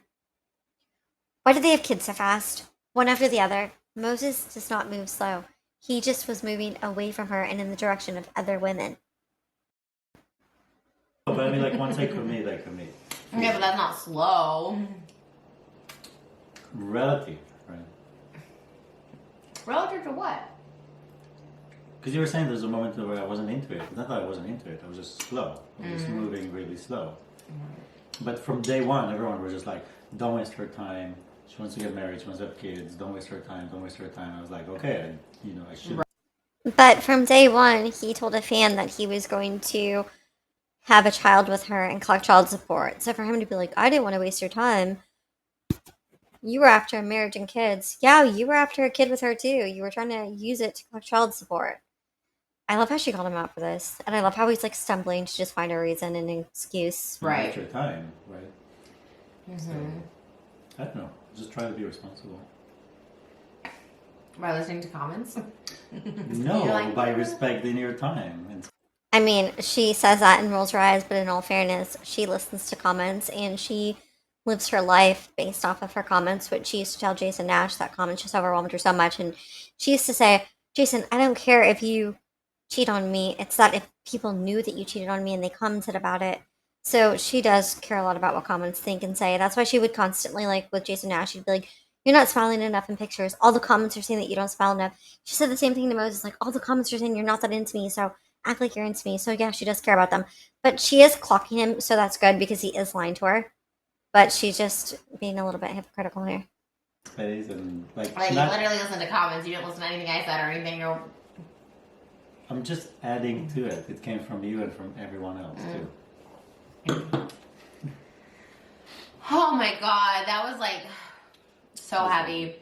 Why did they have kids so fast? One after the other. Moses does not move slow. He just was moving away from her and in the direction of other women. But I mean, like, once I commit, I commit. Yeah, but that's not slow. Relative, right? Relative to what? Because you were saying there's a moment where I wasn't into it. Not that I wasn't into it. I was just slow. I was just moving really slow. But from day one, everyone was just like, don't waste her time. She wants to get married. She wants to have kids. Don't waste her time. Don't waste her time. I was like, okay, I should. But from day one, he told a fan that he was going to have a child with her and collect child support. So for him to be like, I didn't want to waste your time. You were after a marriage and kids. Yeah, you were after a kid with her too. You were trying to use it to collect child support. I love how she called him out for this. And I love how he's like stumbling to just find a reason and an excuse. Right. Waste your time, right? So, I don't know. Just try to be responsible. By listening to comments? No, like, by respecting your time. And I mean, she says that and rolls her eyes, but in all fairness, she listens to comments and she lives her life based off of her comments, which she used to tell Jason Nash that comments just overwhelmed her so much. And she used to say, Jason, I don't care if you cheat on me. It's that if people knew that you cheated on me and they commented about it. So she does care a lot about what comments think and say. That's why she would constantly, like with Jason Nash, she'd be like, you're not smiling enough in pictures. All the comments are saying that you don't smile enough. She said the same thing to Moses, like, all the comments are saying you're not that into me, so act like you're into me. So yeah, she does care about them. But she is clocking him, so that's good because he is lying to her. But she's just being a little bit hypocritical here. space and like you literally listen to comments. You didn't listen to anything I said or anything. I'm just adding to it. It came from you and from everyone else too. Oh my god, that was like so heavy.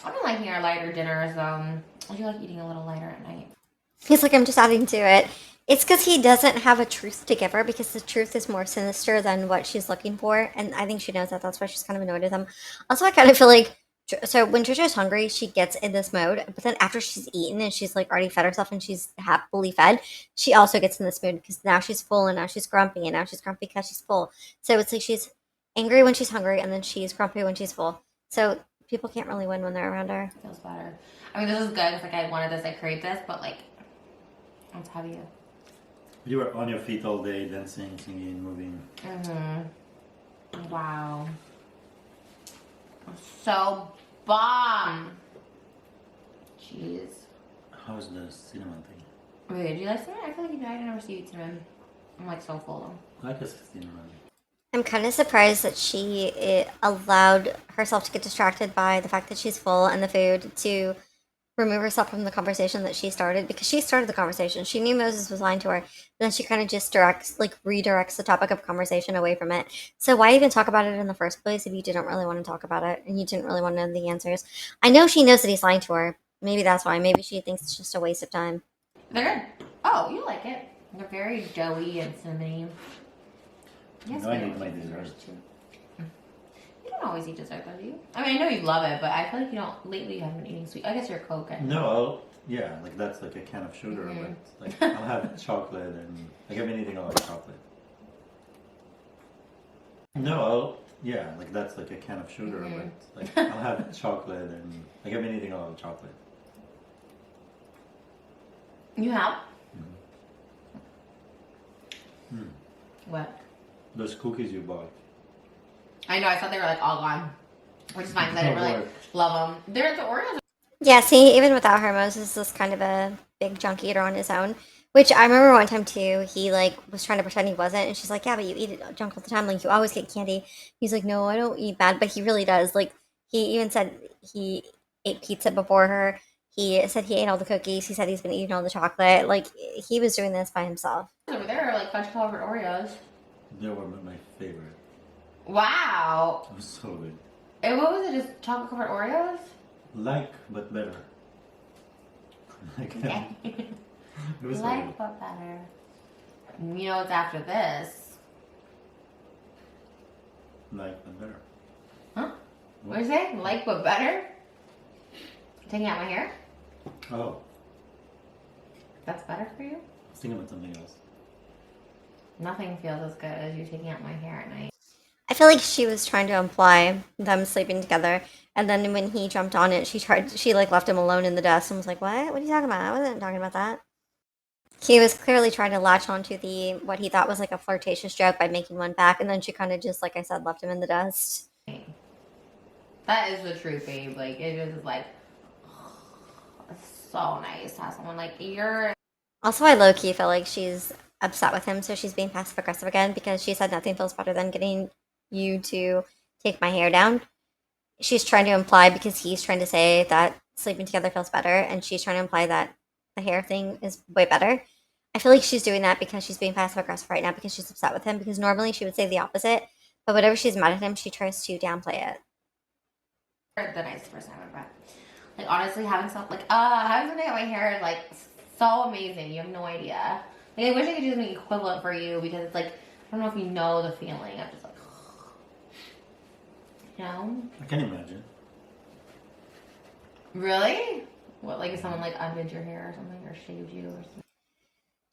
I've been liking our lighter dinners. I do like eating a little lighter at night. He's like, I'm just adding to it. It's because he doesn't have a truth to give her because the truth is more sinister than what she's looking for. And I think she knows that. That's why she's kind of annoyed with him. Also, I kind of feel like, so when Trisha's hungry, she gets in this mode. But then after she's eaten and she's like already fed herself and she's happily fed, she also gets in this mood because now she's full and now she's grumpy and now she's grumpy because she's full. So it's like she's angry when she's hungry and then she's grumpy when she's full. So people can't really win when they're around her. It feels better. I mean, this is good. It's like I wanted this, I craved this, but like, it's heavy. You were on your feet all day, dancing, singing, moving. Wow. So bomb. Jeez. How's the cinnamon thing? Wait, do you like cinnamon? I feel like you died. I never see you eat cinnamon. I'm like so full though. I like a cinnamon. I'm kind of surprised that she allowed herself to get distracted by the fact that she's full and the food to remove herself from the conversation that she started because she started the conversation. She knew Moses was lying to her, but then she kind of just redirects the topic of conversation away from it. So why even talk about it in the first place if you didn't really want to talk about it and you didn't really want to know the answers? I know she knows that he's lying to her. Maybe that's why. Maybe she thinks it's just a waste of time. They're good. Oh, you like it. They're very doughy and cinnamony. Yes, I need my dessert. You don't always eat dessert, though, do you? I mean, I know you love it, but I feel like you don't. Lately, you haven't been eating sweet. I guess you're Coke. No, like that's like a can of sugar, but like I'll have chocolate and like I've been eating a lot of chocolate. No, like that's like a can of sugar, but like I'll have chocolate and like I've been eating a lot of chocolate. You have? Mm. What? Those cookies you bought. I know, I thought they were like all gone. Which is fine because I didn't really love them. They're the Oreos. Yeah, see, even without her, Moses is kind of a big junk eater on his own. Which I remember one time too, he like was trying to pretend he wasn't, and she's like, "Yeah, but you eat junk all the time. Like you always get candy." He's like, "No, I don't eat bad," but he really does. Like he even said he ate pizza before her. He said he ate all the cookies. He said he's been eating all the chocolate. Like he was doing this by himself. Over there are like fudge covered Oreos. They were my favorite. Wow. It was so good. And what was it? Just chocolate covered Oreos? Like, but better. Like, Okay. it was Like good. but better. You know what's after this? Like, but better. Huh? What did you say? Like but better? Taking out my hair? Oh. That's better for you? I was thinking about something else. Nothing feels as good as you taking out my hair at night. I feel like she was trying to imply them sleeping together, and then when he jumped on it, she like left him alone in the dust and was like, "What? What are you talking about? I wasn't talking about that." He was clearly trying to latch onto the what he thought was like a flirtatious joke by making one back, and then she kind of just, like I said, left him in the dust. That is the truth, babe. Like, it is like, it's so nice to have someone like you're. Also, I low key feel like she's upset with him, so she's being passive aggressive again because she said nothing feels better than getting you to take my hair down. She's trying to imply because he's trying to say that sleeping together feels better, and she's trying to imply that the hair thing is way better. I feel like she's doing that because she's being passive aggressive right now because she's upset with him. Because normally she would say the opposite, but whenever she's mad at him, she tries to downplay it. The nicest person I've ever met. Like, honestly, having something at my hair is like so amazing. You have no idea. Like, I wish I could do something equivalent for you because it's like, I don't know if you know the feeling. I'm just like, you know? I can imagine. Really? What, like if someone like undid your hair or something or shaved you or something?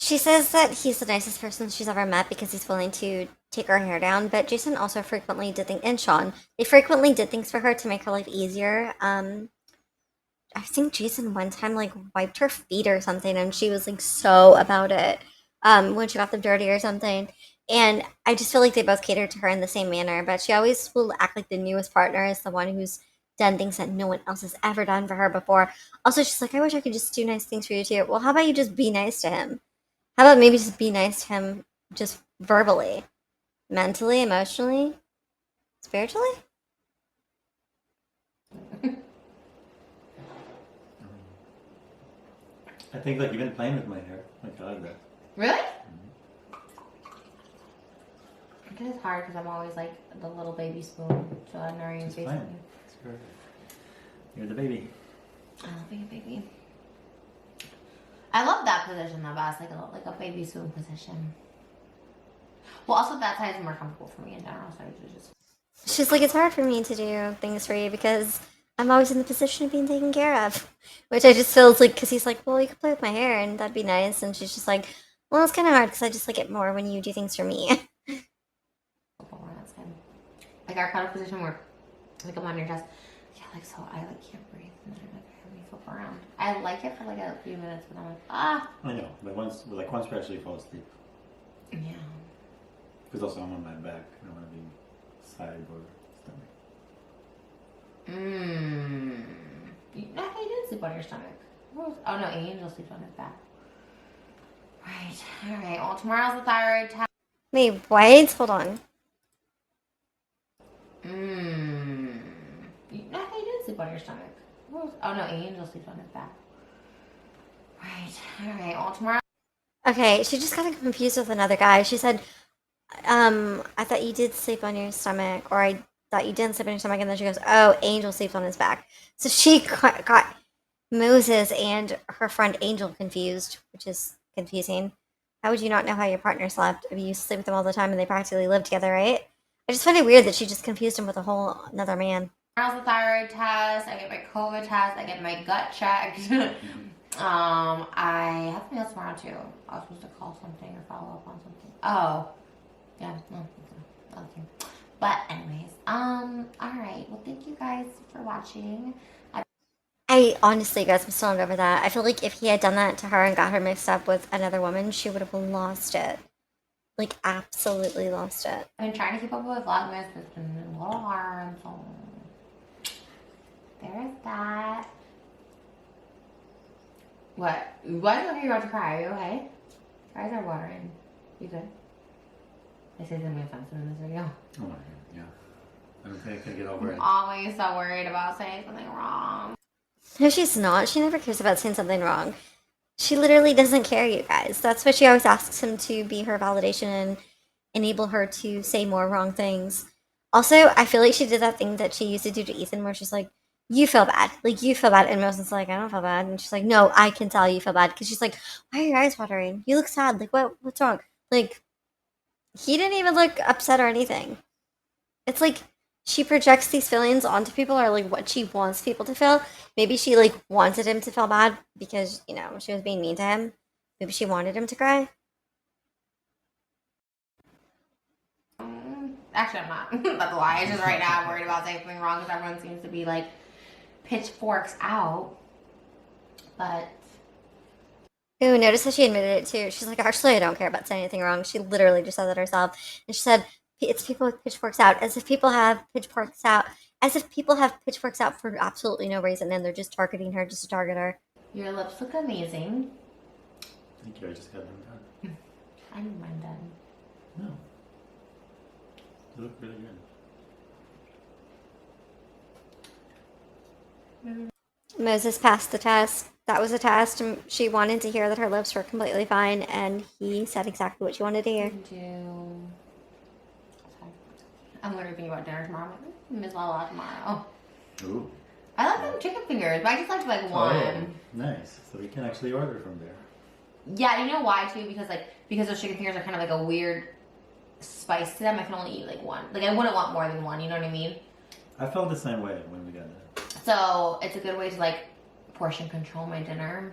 She says that he's the nicest person she's ever met because he's willing to take her hair down, but Jason also frequently did things, and Sean, they frequently did things for her to make her life easier. I think Jason one time like wiped her feet or something, and she was like so about it. When she got them dirty or something. And I just feel like they both cater to her in the same manner, but she always will act like the newest partner is the one who's done things that no one else has ever done for her before. Also, she's like, I wish I could just do nice things for you too. Well, how about you just be nice to him? How about maybe just be nice to him just verbally, mentally, emotionally, spiritually? I think like even playing with my hair, like I like that. Really? It is hard because I'm always like the little baby spoon, so I'm never even It's facing fine. you. It's perfect. You're the baby. I love being a baby. I love that position the best, like a baby spoon position. Well, also that side is more comfortable for me in general, so I just. She's like, it's hard for me to do things for you because I'm always in the position of being taken care of. Which I just feels like, because he's like, well, you could play with my hair and that'd be nice. And she's just like, well, it's kind of hard because I just like it more when you do things for me. That's good. Like our cuddle position where, like I'm on your chest. Yeah, like so I like can't breathe and then like I have me flip around. I like it for like a few minutes, but I'm like, ah. I know, but once we actually fall asleep. Yeah. Because also I'm on my back. I don't want to be side or stomach. No, he did sleep on your stomach. Oh no, Angel sleeps on his back. Right. All right. Well, tomorrow's the thyroid test. Wait, what? Hold on. No, he did sleep on your stomach. Oh no, Angel sleeps on his back. Right. All right. Well, tomorrow. Okay, she just got confused with another guy. She said, I thought you did sleep on your stomach, or I thought you didn't sleep on your stomach, and then she goes, oh, Angel sleeps on his back. So she got Moses and her friend Angel confused, which is confusing. How would you not know how your partner slept if you sleep with them all the time and they practically live together, right? I just find it weird that she just confused him with a whole another man. Tomorrow's the thyroid test. I get my COVID test. I get my gut checked. I have something else tomorrow too. I was supposed to call something or follow up on something. Oh, yeah, no, okay. But anyways, all right. Well, thank you guys for watching. I honestly, guys, I'm still not over that. I feel like if he had done that to her and got her mixed up with another woman, she would have lost it. Like, absolutely lost it. I've been trying to keep up with Vlogmas, but it's been a little hard, so there's that. What? Why do you look like you're about to cry? Are you okay? Your eyes are watering. You good? I say something offensive in this video. Oh my god, yeah. I don't think I can get over it. I'm always so worried about saying something wrong. No, she's not. She never cares about saying something wrong. She literally doesn't care, you guys. That's why she always asks him to be her validation and enable her to say more wrong things. Also, I feel like she did that thing that she used to do to Ethan where she's like, you feel bad. Like, you feel bad. And Moses like, I don't feel bad. And she's like, no, I can tell you feel bad. Because she's like, why are your eyes watering? You look sad. Like, what's wrong? Like, he didn't even look upset or anything. It's like she projects these feelings onto people or like what she wants people to feel. Maybe she like wanted him to feel bad because, you know, she was being mean to him. maybe she wanted him to cry. Actually, I'm not. That's a lie. It's just right now I'm worried about saying something wrong because everyone seems to be like pitchforks out. But Ooh, notice how she admitted it too. She's like, actually, I don't care about saying anything wrong. She literally just said that herself. And she said, it's people with pitchforks out, as if people have pitchforks out, as if people have pitchforks out for absolutely no reason and they're just targeting her just to target her. your lips look amazing. Thank you. I just got them done. I need mine done. No. They look really good. Moses passed the test. That was a test. And she wanted to hear that her lips were completely fine, and he said exactly what she wanted to hear. I'm literally thinking about dinner tomorrow. I'm like, Miss Lala tomorrow. Ooh. I like them chicken fingers, but I just like one. Oh, nice. So we can actually order from there. Yeah, you know why too? Because those chicken fingers are kind of like a weird spice to them. I can only eat like one. Like I wouldn't want more than one. You know what I mean? I felt the same way when we got that. So it's a good way to like portion control my dinner.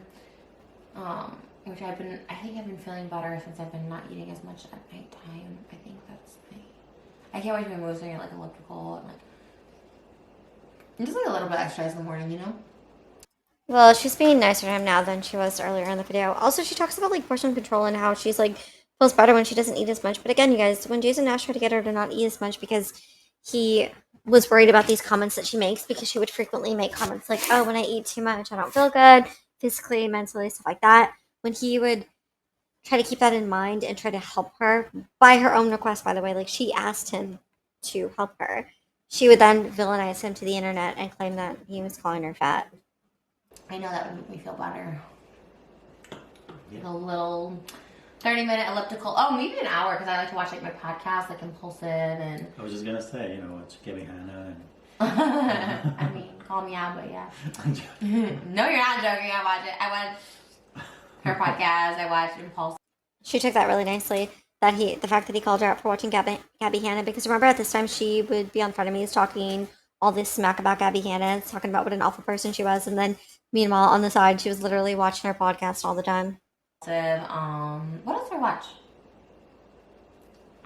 Which I think I've been feeling better since I've been not eating as much at nighttime. I think that's I can't wait to be moving like elliptical and like just like a little bit exercise in the morning, you know? Well, she's being nicer to him now than she was earlier in the video. Also, she talks about like portion control and how she's like feels better when she doesn't eat as much. But again, you guys, when Jason asked her to get her to not eat as much because he was worried about these comments that she makes, because she would frequently make comments like, oh, when I eat too much, I don't feel good, physically, mentally, stuff like that. When he would try to keep that in mind and try to help her by her own request, by the way, like she asked him to help her, she would then villainize him to the internet and claim that he was calling her fat. I know that would make me feel better. Yeah. Like a little 30-minute elliptical. Oh, maybe an hour because I like to watch like my podcast, like Impulsive and. I was just gonna say, watch Gabby Hanna and. I mean, call me out, but yeah. No, you're not joking. I watch it. I watch her podcast. I watch Impulsive. She took that really nicely. The fact that he called her out for watching Gabby Hanna, because remember at this time she would be on Frenemies talking all this smack about Gabby Hanna, talking about what an awful person she was, and then meanwhile on the side she was literally watching her podcast all the time. What else do I watch?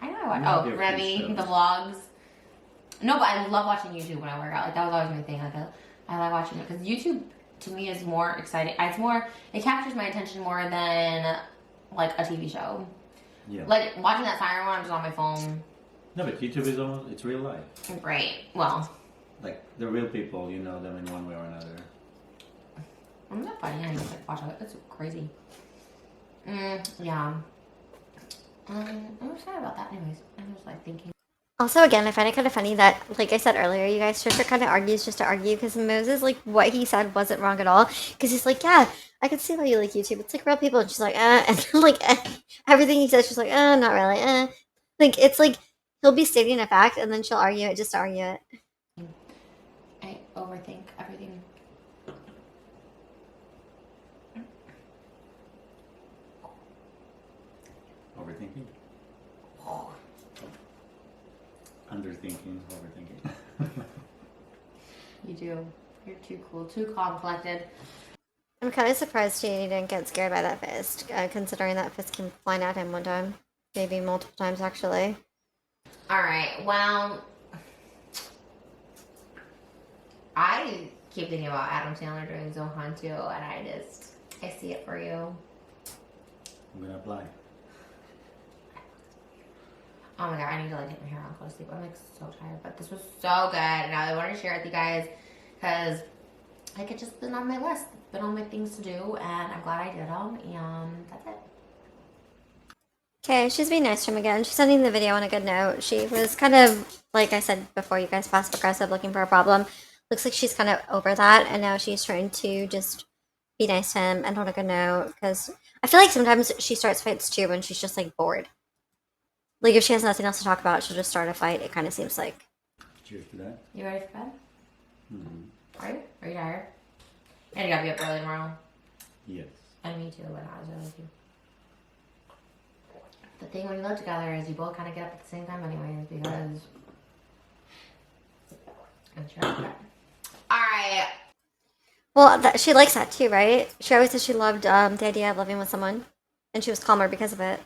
I know I watch. Oh, Remy, the vlogs. No, but I love watching YouTube when I work out. Like that was always my thing. Like I like watching it because YouTube to me is more exciting. It captures my attention more than like a TV show. Yeah. Like watching that Siren one, I'm just on my phone. No, but YouTube is it's real life. Right. Well. Like the real people, you know them in one way or another. I'm not funny. I just like watch it. It's crazy. Yeah. I'm excited about that. Anyways, I'm just like thinking. Also, again, I find it kind of funny that, like I said earlier, you guys, Trisha kind of argues just to argue, because Moses, like, what he said wasn't wrong at all, because he's like, yeah, I can see why you like YouTube, it's like real people, and she's like, and then, like, everything he says, she's like, not really, like, it's like, he'll be stating a fact, and then she'll argue it just to argue it. I overthink everything. Overthinking? Underthinking, overthinking. You do. You're too cool, too calm, collected. I'm kind of surprised she didn't get scared by that fist, considering that fist came flying at him one time. Maybe multiple times, actually. Alright, well, I keep thinking about Adam Sandler doing Zohan too, and I see it for you. I'm gonna apply. Oh my god, I need to like take my hair out and go to sleep. I'm like so tired, but this was so good, and I wanted to share it with you guys because like it's just been on my list. It's been on my things to do, and I'm glad I did them, and that's it. Okay, she's being nice to him again. She's ending the video on a good note. She was kind of, like I said before, you guys, passive aggressive, looking for a problem. Looks like she's kind of over that, and now she's trying to just be nice to him and on a good note, because I feel like sometimes she starts fights too when she's just like bored. Like if she has nothing else to talk about, she'll just start a fight. It kind of seems like. Cheers to that. You ready for bed? Mm-hmm. Are you? Are you tired? And you gotta be up early tomorrow. Yes. And me too, but not as early as you. The thing when you live together is you both kind of get up at the same time anyways, because it's your Alright. Well, she likes that too, right? She always said she loved the idea of living with someone. and she was calmer because of it.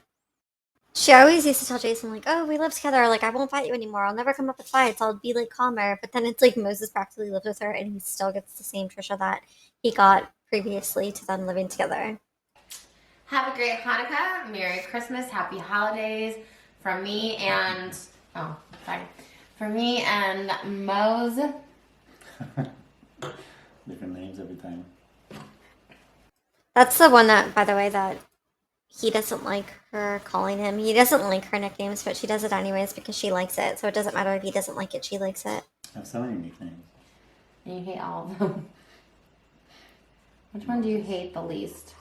She always used to tell Jason, like, oh, we live together, like, I won't fight you anymore, I'll never come up with fights, I'll be, like, calmer. But then it's like Moses practically lives with her, and he still gets the same Trisha that he got previously to them living together. Have a great Hanukkah, Merry Christmas, Happy Holidays from me and, oh, sorry, from me and Mose. Different names every time. That's the one that, by the way, that he doesn't like her calling him. He doesn't like her nicknames, but she does it anyways because she likes it. So it doesn't matter if he doesn't like it, she likes it. I have so many nicknames. And you hate all of them. Which one do you hate the least?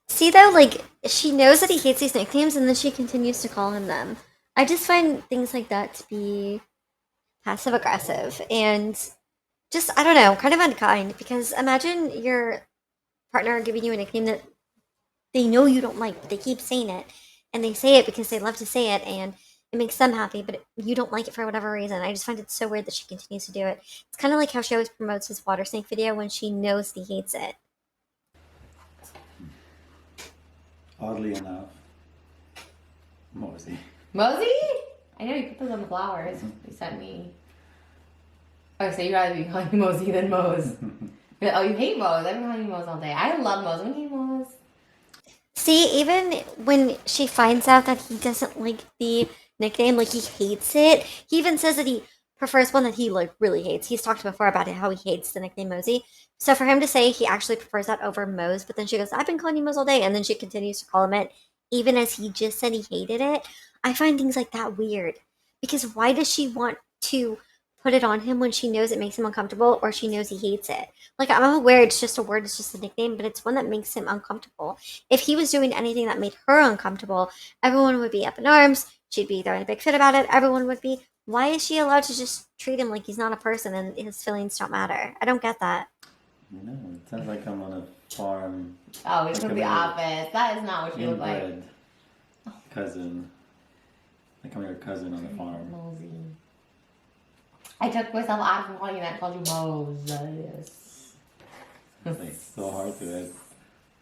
See, though, like, she knows that he hates these nicknames, and then she continues to call him them. I just find things like that to be passive aggressive and just, I don't know, kind of unkind. Because imagine your partner giving you a nickname that they know you don't like, but they keep saying it, and they say it because they love to say it, and it makes them happy, but you don't like it for whatever reason. I just find it so weird that she continues to do it. It's kind of like how she always promotes his water snake video when she knows he hates it. Oddly enough, Mosey. Mosey? I know you put those on the flowers you sent me. Oh, so you'd rather be calling me Mosey than Mose. Oh, you hate Mose. I've been calling you Mose all day. I love Mose. I hate Mose. See, even when she finds out that he doesn't like the nickname, like he hates it, he even says that he prefers one that he like really hates. He's talked before about it, how he hates the nickname Mosey. So for him to say he actually prefers that over Mose, but then she goes, I've been calling you Mose all day, and then she continues to call him it, even as he just said he hated it, I find things like that weird. Because why does she want to put it on him when she knows it makes him uncomfortable or she knows he hates it? Like, I'm aware it's just a word, it's just a nickname, but it's one that makes him uncomfortable. If he was doing anything that made her uncomfortable, everyone would be up in arms, she'd be throwing a big fit about it, everyone would be. Why is she allowed to just treat him like he's not a person and his feelings don't matter? I don't get that. No, it sounds like I'm on a farm. Oh, we Like took I'm the a office. That is not what you look like. inbred cousin. Like I'm your cousin on the farm. Mosey. I took myself out from calling you that and called you Moses. It's like so hard to add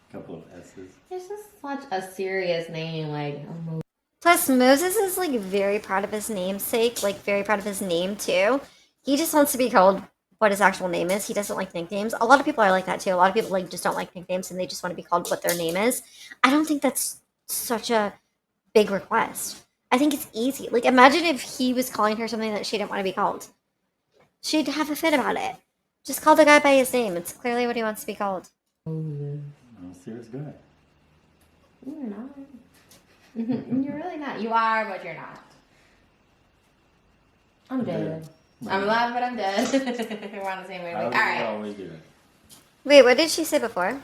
a couple of S's. It's just such a serious name, like Moses. Plus, Moses is like very proud of his namesake, like very proud of his name too. He just wants to be called what his actual name is. He doesn't like nicknames. A lot of people are like that too. A lot of people like just don't like nicknames and they just want to be called what their name is. I don't think that's such a big request. I think it's easy. Like, imagine if he was calling her something that she didn't want to be called. She'd have a fit about it. Just call the guy by his name. It's clearly what he wants to be called. I'm a serious guy. You're not. You're really not. You are, but you're not. I'm dead. I'm alive, but I'm dead. We're on the same wavelength. All right. Always do it. Wait, what did she say before?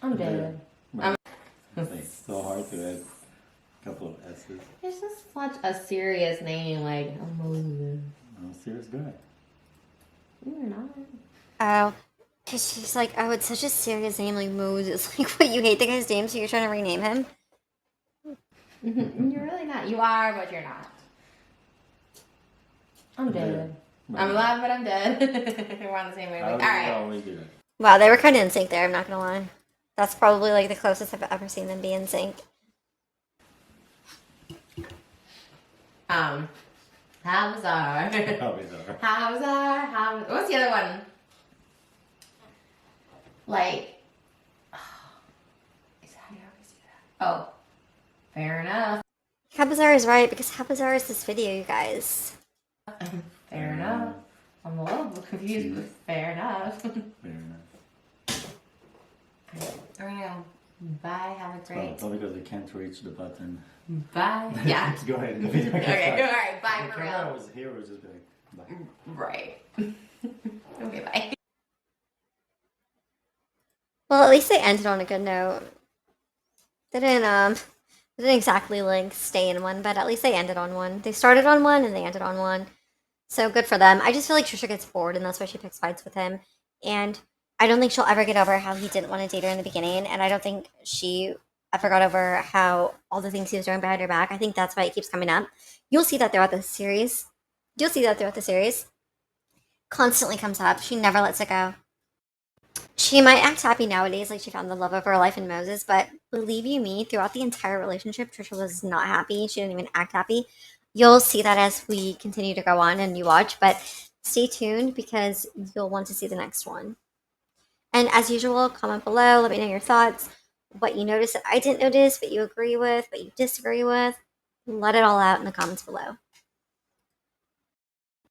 I'm dead. It's like so hard to add a couple of S's. It's just such a serious name, like Moses. I'm a serious guy. You're not. Oh, because she's like, oh, it's such a serious name, like Moses. Like, what, you hate the guy's name, so you're trying to rename him? You're really not. You are, but you're not. I'm dead. I'm alive, but I'm dead. We're on the same wavelength. All right. Always do it. Wow, they were kind of in sync there, I'm not gonna lie. That's probably like the closest I've ever seen them be in sync. How bizarre. Always are. How bizarre. What's the other one? Like, is that how you always do that? Oh, fair enough. Habazar is right, because Habazar is this video, you guys. Fair enough. I'm a little confused, but fair enough. Fair enough. We're gonna go. Bye. Have a great. Probably because I can't reach the button. Bye. Yeah. Go ahead. Okay. All right. Bye The for camera real. was here. It was just like, bye. Right. Okay. Bye. Well, at least they ended on a good note. They didn't exactly like stay in one, but at least they ended on one. They started on one and they ended on one. So good for them. I just feel like Trisha gets bored and that's why she picks fights with him. And I don't think she'll ever get over how he didn't want to date her in the beginning. And I don't think she ever got over how all the things he was doing behind her back. I think that's why it keeps coming up. You'll see that throughout the series. Constantly comes up. She never lets it go. She She might act happy nowadays, like she found the love of her life in Moses, but believe you me, throughout the entire relationship, Trisha was not happy. She didn't even act happy. You'll see that as we continue to go on and you watch, but stay tuned because you'll want to see the next one. And as usual, comment below, let me know your thoughts, what you noticed that I didn't notice, what you agree with, what you disagree with. Let it all out in the comments below.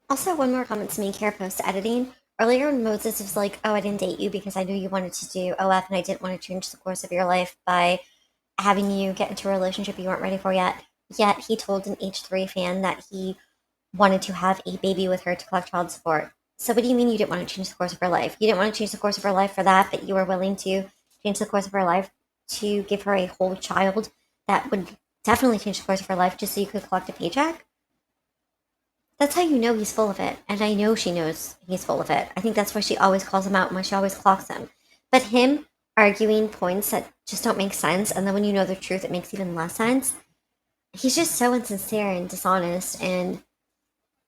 Also, one more comment to make here post editing. Earlier, when Moses was like, "Oh, I didn't date you because I knew you wanted to do OF and I didn't want to change the course of your life by having you get into a relationship you weren't ready for yet." Yet, he told an H3 fan that he wanted to have a baby with her to collect child support. So, what do you mean you didn't want to change the course of her life? You didn't want to change the course of her life for that, but you were willing to change the course of her life to give her a whole child that would definitely change the course of her life just so you could collect a paycheck? That's how you know he's full of it. And I know she knows he's full of it. I think that's why she always calls him out and why she always clocks him. But him arguing points that just don't make sense, and then when you know the truth, it makes even less sense. He's just so insincere and dishonest. And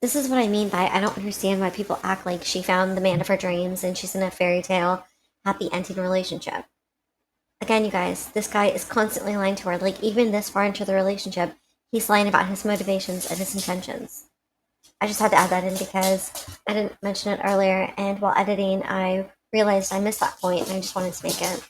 this is what I mean by I don't understand why people act like she found the man of her dreams and she's in a fairy tale, happy ending relationship. Again, you guys, this guy is constantly lying to her. Like, even this far into the relationship, he's lying about his motivations and his intentions. I just had to add that in because I didn't mention it earlier, and while editing, I realized I missed that point, and I just wanted to make it.